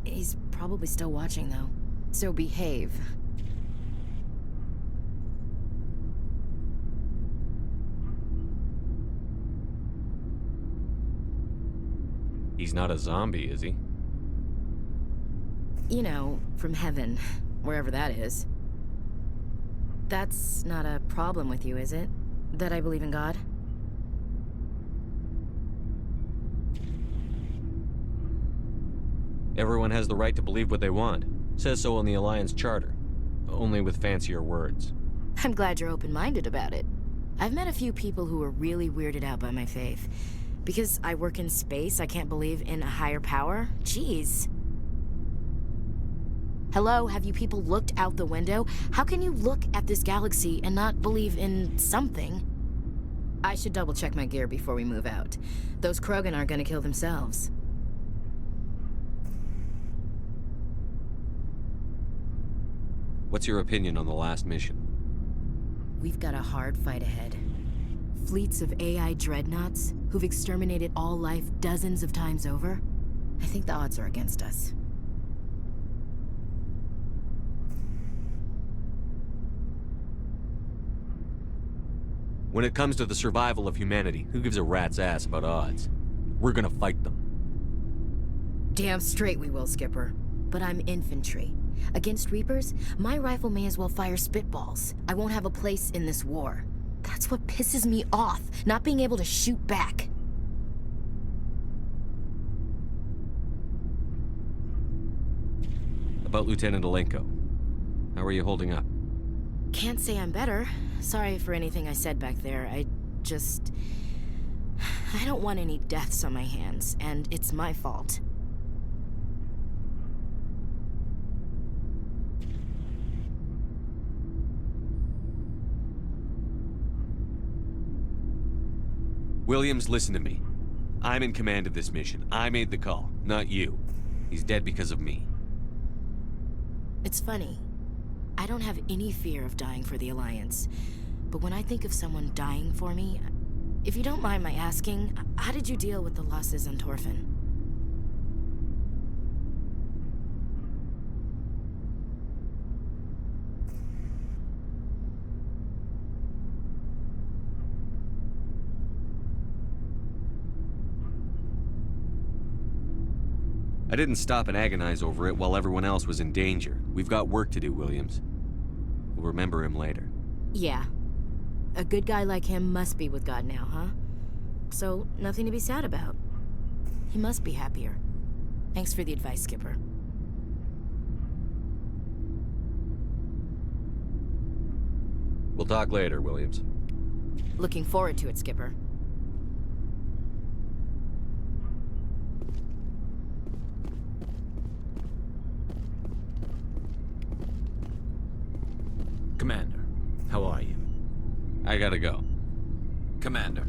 He's probably still watching, though. So behave. He's not a zombie, is he? You know, from heaven, wherever that is. That's not a problem with you, is it? That I believe in God? Everyone has the right to believe what they want. Says so in the Alliance Charter. Only with fancier words. I'm glad you're open-minded about it. I've met a few people who are really weirded out by my faith. Because I work in space, I can't believe in a higher power? Jeez. Hello, have you people looked out the window? How can you look at this galaxy and not believe in something? I should double-check my gear before we move out. Those Krogan aren't gonna kill themselves. What's your opinion on the last mission? We've got a hard fight ahead. Fleets of AI dreadnoughts who've exterminated all life dozens of times over. I think the odds are against us. When it comes to the survival of humanity, who gives a rat's ass about odds? We're gonna fight them. Damn straight we will, Skipper. But I'm infantry. Against Reapers, my rifle may as well fire spitballs. I won't have a place in this war. That's what pisses me off, not being able to shoot back. About Lieutenant Alenko. How are you holding up? Can't say I'm better. Sorry for anything I said back there. I don't want any deaths on my hands, and it's my fault. Williams, listen to me. I'm in command of this mission. I made the call, not you. He's dead because of me. It's funny. I don't have any fear of dying for the Alliance. But when I think of someone dying for me, if you don't mind my asking, how did you deal with the losses on Torfin? I didn't stop and agonize over it while everyone else was in danger. We've got work to do, Williams. We'll remember him later. Yeah. A good guy like him must be with God now, huh? So, nothing to be sad about. He must be happier. Thanks for the advice, Skipper. We'll talk later, Williams. Looking forward to it, Skipper. Commander, how are you? I gotta go. Commander.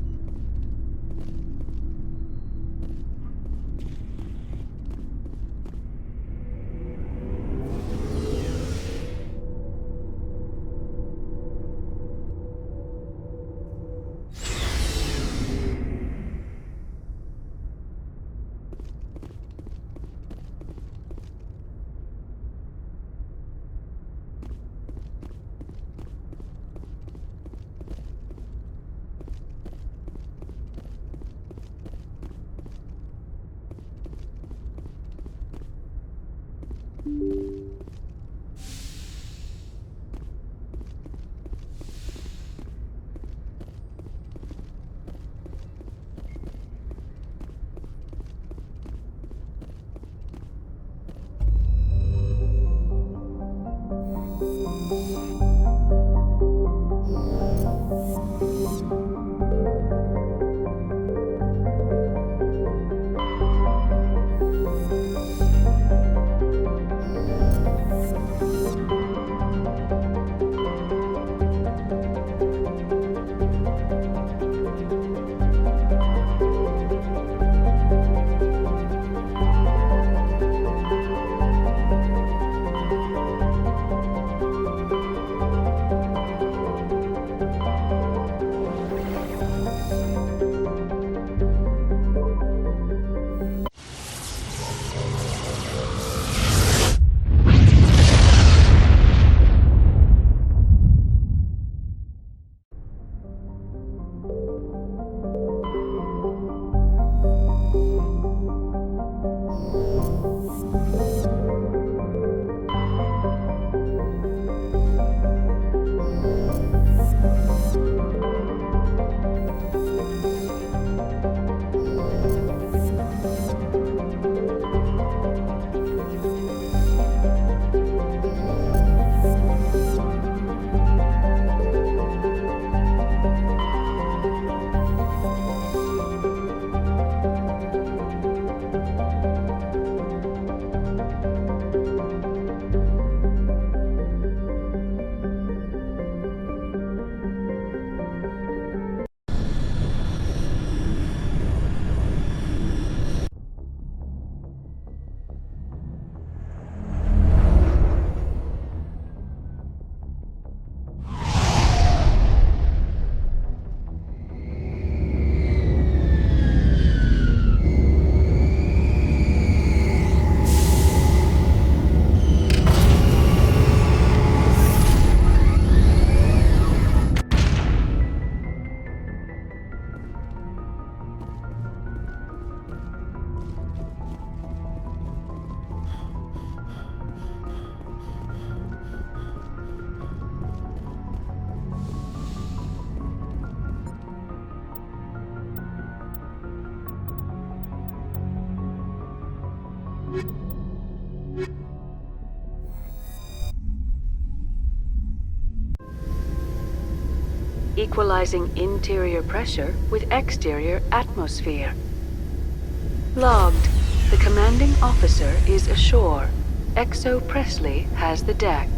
Equalizing interior pressure with exterior atmosphere. Logged. The commanding officer is ashore. Exo Presley has the deck.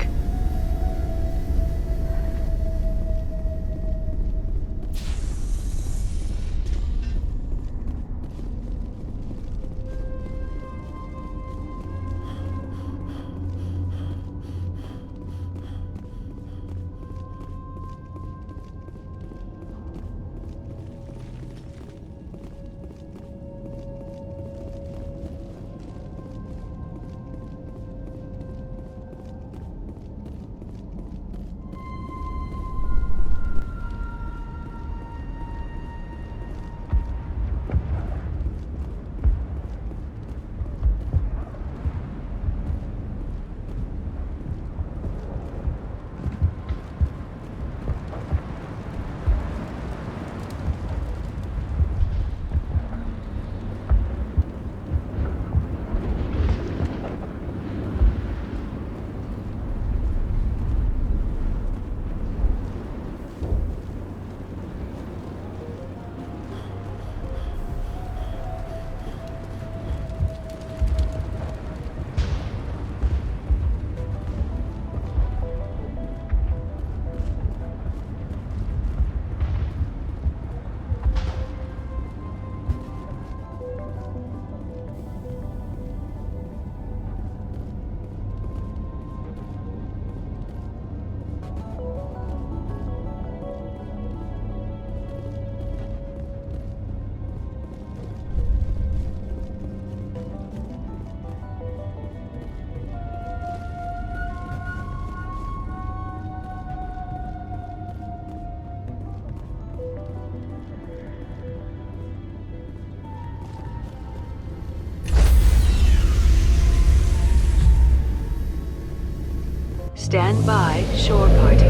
Stand by, shore party.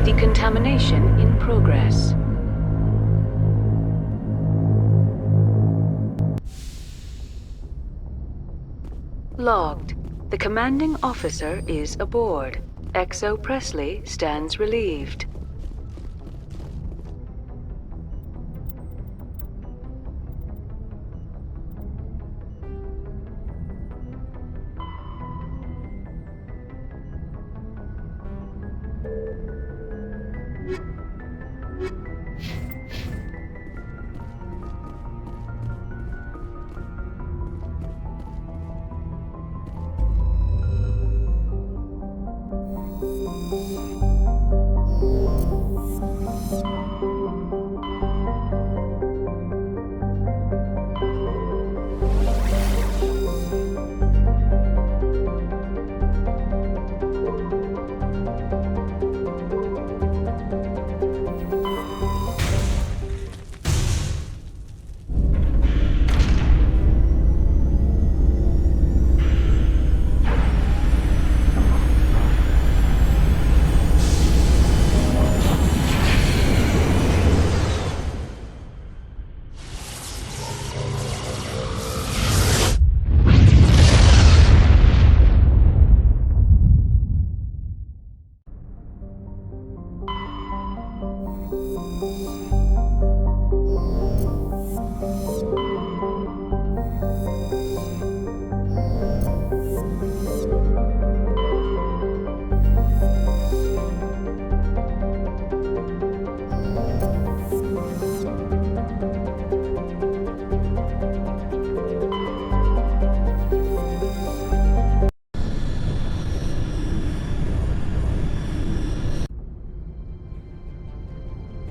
Decontamination in progress. Logged. The commanding officer is aboard. Exo Presley stands relieved.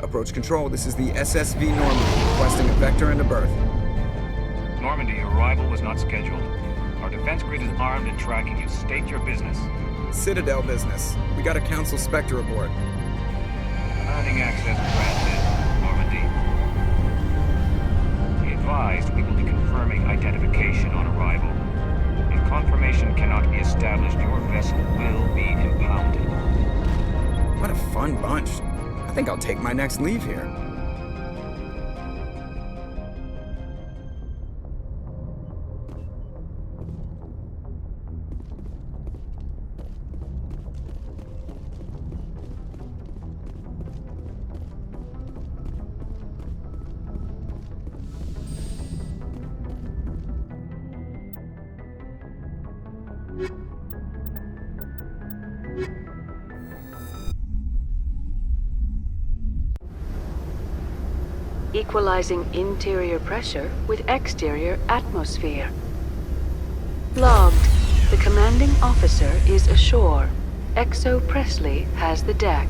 Approach control, this is the SSV Normandy, requesting a vector and a berth. Normandy, your arrival was not scheduled. Our defense grid is armed and tracking you. State your business. Citadel business. We got a Council Spectre aboard. Commanding access granted, Normandy. Be advised, we will be confirming identification on arrival. If confirmation cannot be established, your vessel will be impounded. What a fun bunch. I think I'll take my next leave here. equalizing interior pressure with exterior atmosphere. Logged. The commanding officer is ashore. Exo Presley has the deck.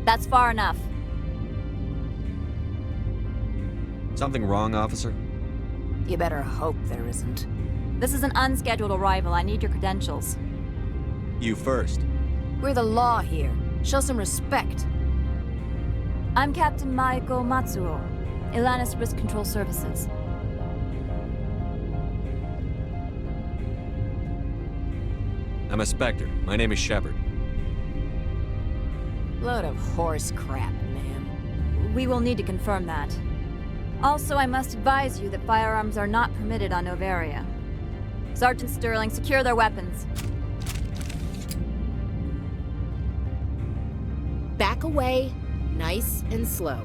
That's far enough. Something wrong, officer? You better hope there isn't. This is an unscheduled arrival. I need your credentials. You first. We're the law here. Show some respect. I'm Captain Maiko Matsuo, Ilanis Risk Control Services. I'm a Spectre. My name is Shepard. Load of horse crap, ma'am. We will need to confirm that. Also, I must advise you that firearms are not permitted on Novaria. Sergeant Sterling, secure their weapons. Back away, nice and slow.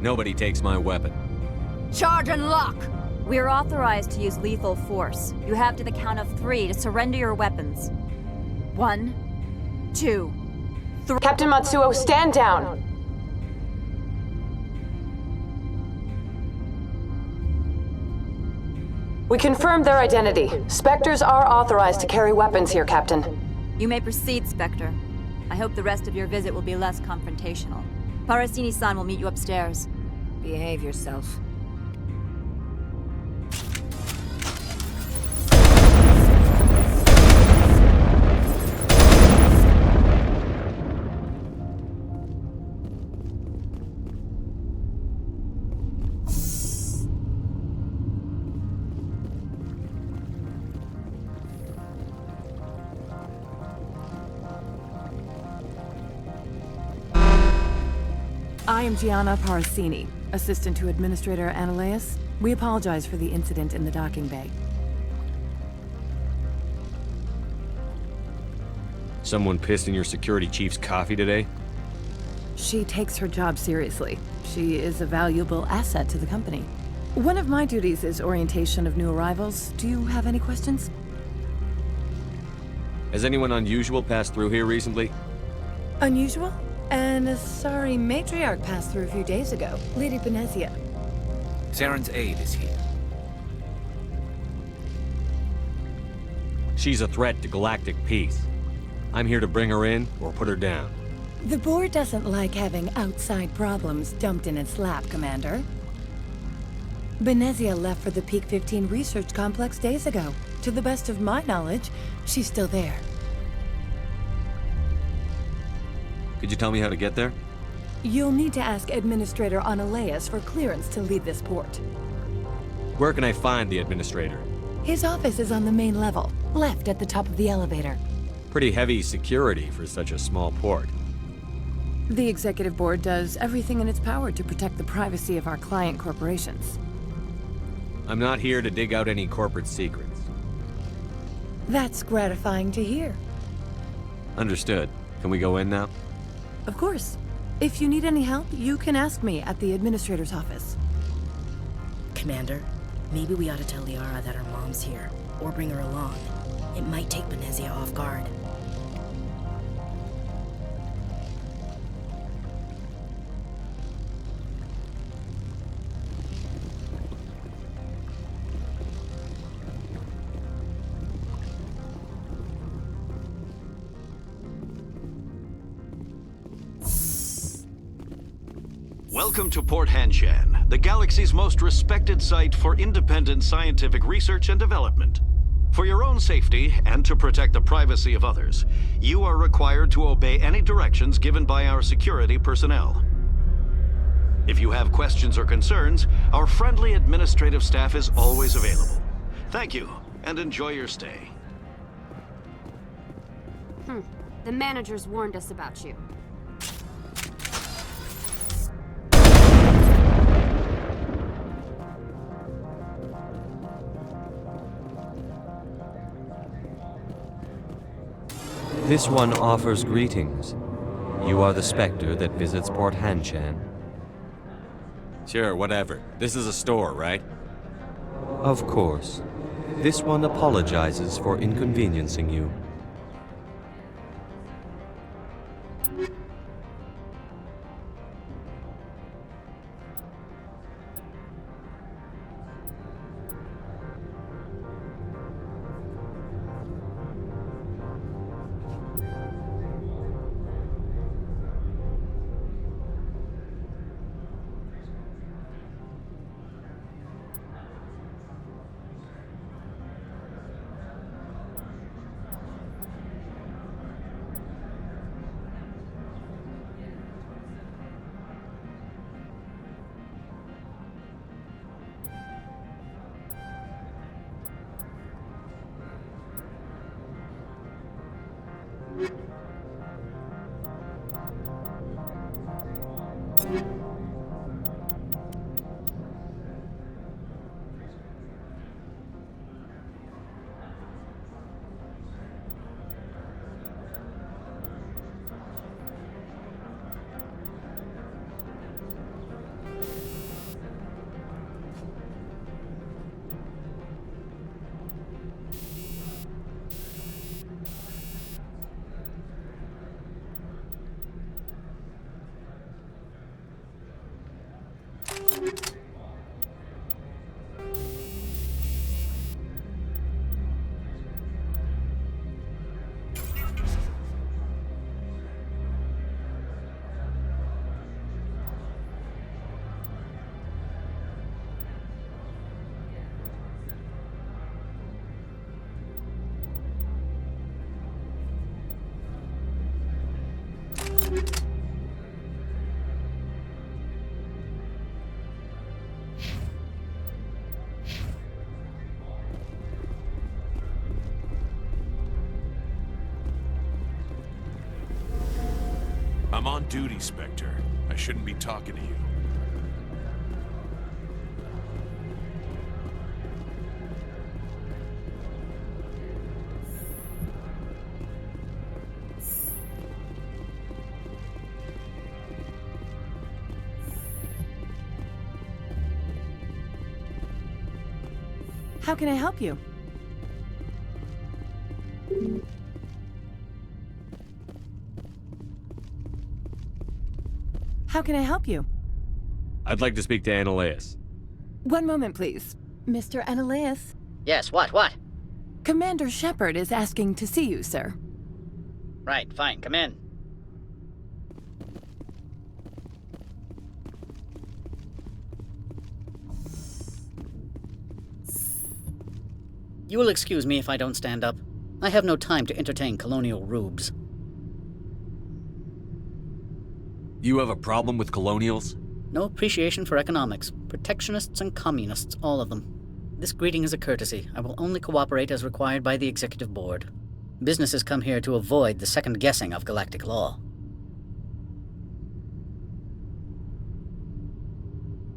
Nobody takes my weapon. Charge and lock! We are authorized to use lethal force. You have to the count of 3 to surrender your weapons. 1, 2, 3. Captain Matsuo, stand down! We confirmed their identity. Spectres are authorized to carry weapons here, Captain. You may proceed, Spectre. I hope the rest of your visit will be less confrontational. Parasini-san will meet you upstairs. Behave yourself. I am Gianna Parasini, assistant to Administrator Ananias. We apologize for the incident in the docking bay. Someone pissed in your security chief's coffee today? She takes her job seriously. She is a valuable asset to the company. One of my duties is orientation of new arrivals. Do you have any questions? Has anyone unusual passed through here recently? Unusual? An Asari matriarch passed through a few days ago. Lady Benezia. Saren's aide is here. She's a threat to galactic peace. I'm here to bring her in or put her down. The board doesn't like having outside problems dumped in its lap, Commander. Benezia left for the Peak 15 research complex days ago. To the best of my knowledge, she's still there. Could you tell me how to get there? You'll need to ask Administrator Ananias for clearance to leave this port. Where can I find the Administrator? His office is on the main level, left at the top of the elevator. Pretty heavy security for such a small port. The Executive Board does everything in its power to protect the privacy of our client corporations. I'm not here to dig out any corporate secrets. That's gratifying to hear. Understood. Can we go in now? Of course. If you need any help, you can ask me at the Administrator's office. Commander, maybe we ought to tell Liara that her mom's here, or bring her along. It might take Benezia off guard. Welcome to Port Hanshan, the galaxy's most respected site for independent scientific research and development. For your own safety, and to protect the privacy of others, you are required to obey any directions given by our security personnel. If you have questions or concerns, our friendly administrative staff is always available. Thank you, and enjoy your stay. The managers warned us about you. This one offers greetings. You are the specter that visits Port Hanshan. Sure, whatever. This is a store, right? Of course. This one apologizes for inconveniencing you. I'm on duty, Spectre. I shouldn't be talking to you. How can I help you? How can I help you? I'd like to speak to Annaleus. One moment, please. Mr. Annaleus? Yes, what? Commander Shepard is asking to see you, sir. Right, fine, come in. You will excuse me if I don't stand up. I have no time to entertain colonial rubes. You have a problem with colonials? No appreciation for economics. Protectionists and communists, all of them. This greeting is a courtesy. I will only cooperate as required by the Executive Board. Businesses come here to avoid the second guessing of galactic law.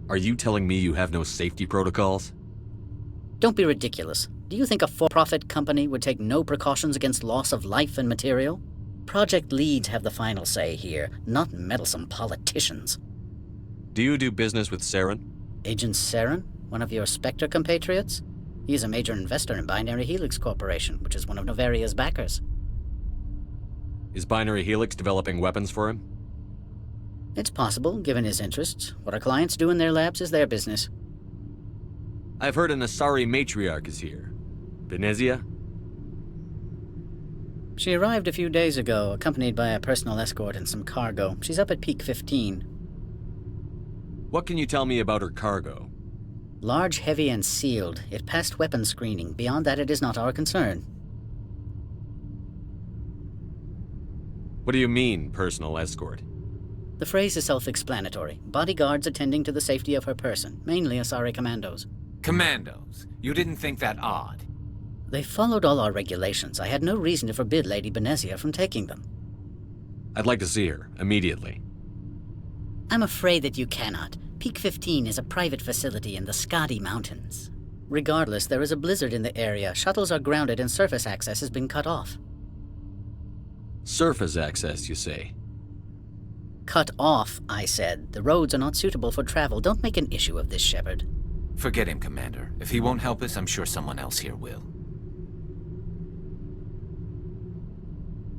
Are you telling me you have no safety protocols? Don't be ridiculous. Do you think a for-profit company would take no precautions against loss of life and material? Project leads have the final say here, not meddlesome politicians. Do you do business with Saren? Agent Saren? One of your Spectre compatriots? He is a major investor in Binary Helix Corporation, which is one of Novaria's backers. Is Binary Helix developing weapons for him? It's possible, given his interests. What our clients do in their labs is their business. I've heard an Asari matriarch is here. Venezia? She arrived a few days ago, accompanied by a personal escort and some cargo. She's up at Peak 15. What can you tell me about her cargo? Large, heavy, and sealed. It passed weapons screening. Beyond that, it is not our concern. What do you mean, personal escort? The phrase is self-explanatory. Bodyguards attending to the safety of her person, mainly Asari commandos. Commandos? You didn't think that odd? They followed all our regulations. I had no reason to forbid Lady Benezia from taking them. I'd like to see her, immediately. I'm afraid that you cannot. Peak 15 is a private facility in the Skadi Mountains. Regardless, there is a blizzard in the area. Shuttles are grounded and surface access has been cut off. Surface access, you say? Cut off, I said. The roads are not suitable for travel. Don't make an issue of this, Shepard. Forget him, Commander. If he won't help us, I'm sure someone else here will.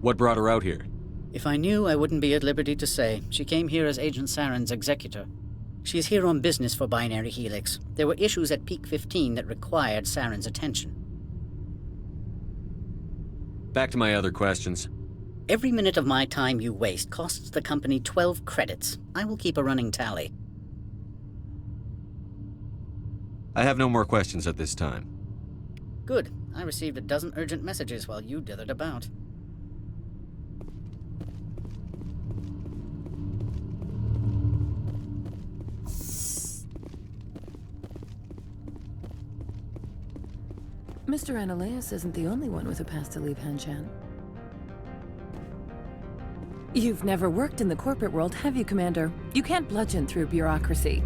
What brought her out here? If I knew, I wouldn't be at liberty to say. She came here as Agent Saren's executor. She's here on business for Binary Helix. There were issues at Peak 15 that required Saren's attention. Back to my other questions. Every minute of my time you waste costs the company 12 credits. I will keep a running tally. I have no more questions at this time. Good. I received a dozen urgent messages while you dithered about. Mr. Ananias isn't the only one with a pass to leave Hanshan. You've never worked in the corporate world, have you, Commander? You can't bludgeon through bureaucracy.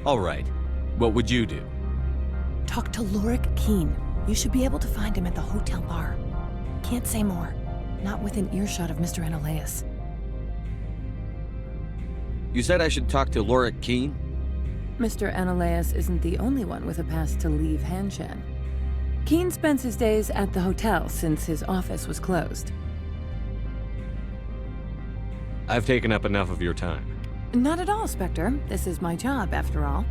All right. What would you do? Talk to Lorik Keen. You should be able to find him at the hotel bar. Can't say more. Not within earshot of Mr. Ananias. You said I should talk to Lorik Keen? Mr. Ananias isn't the only one with a pass to leave Hanshan. Keen spends his days at the hotel since his office was closed. I've taken up enough of your time. Not at all, Spectre. This is my job, after all.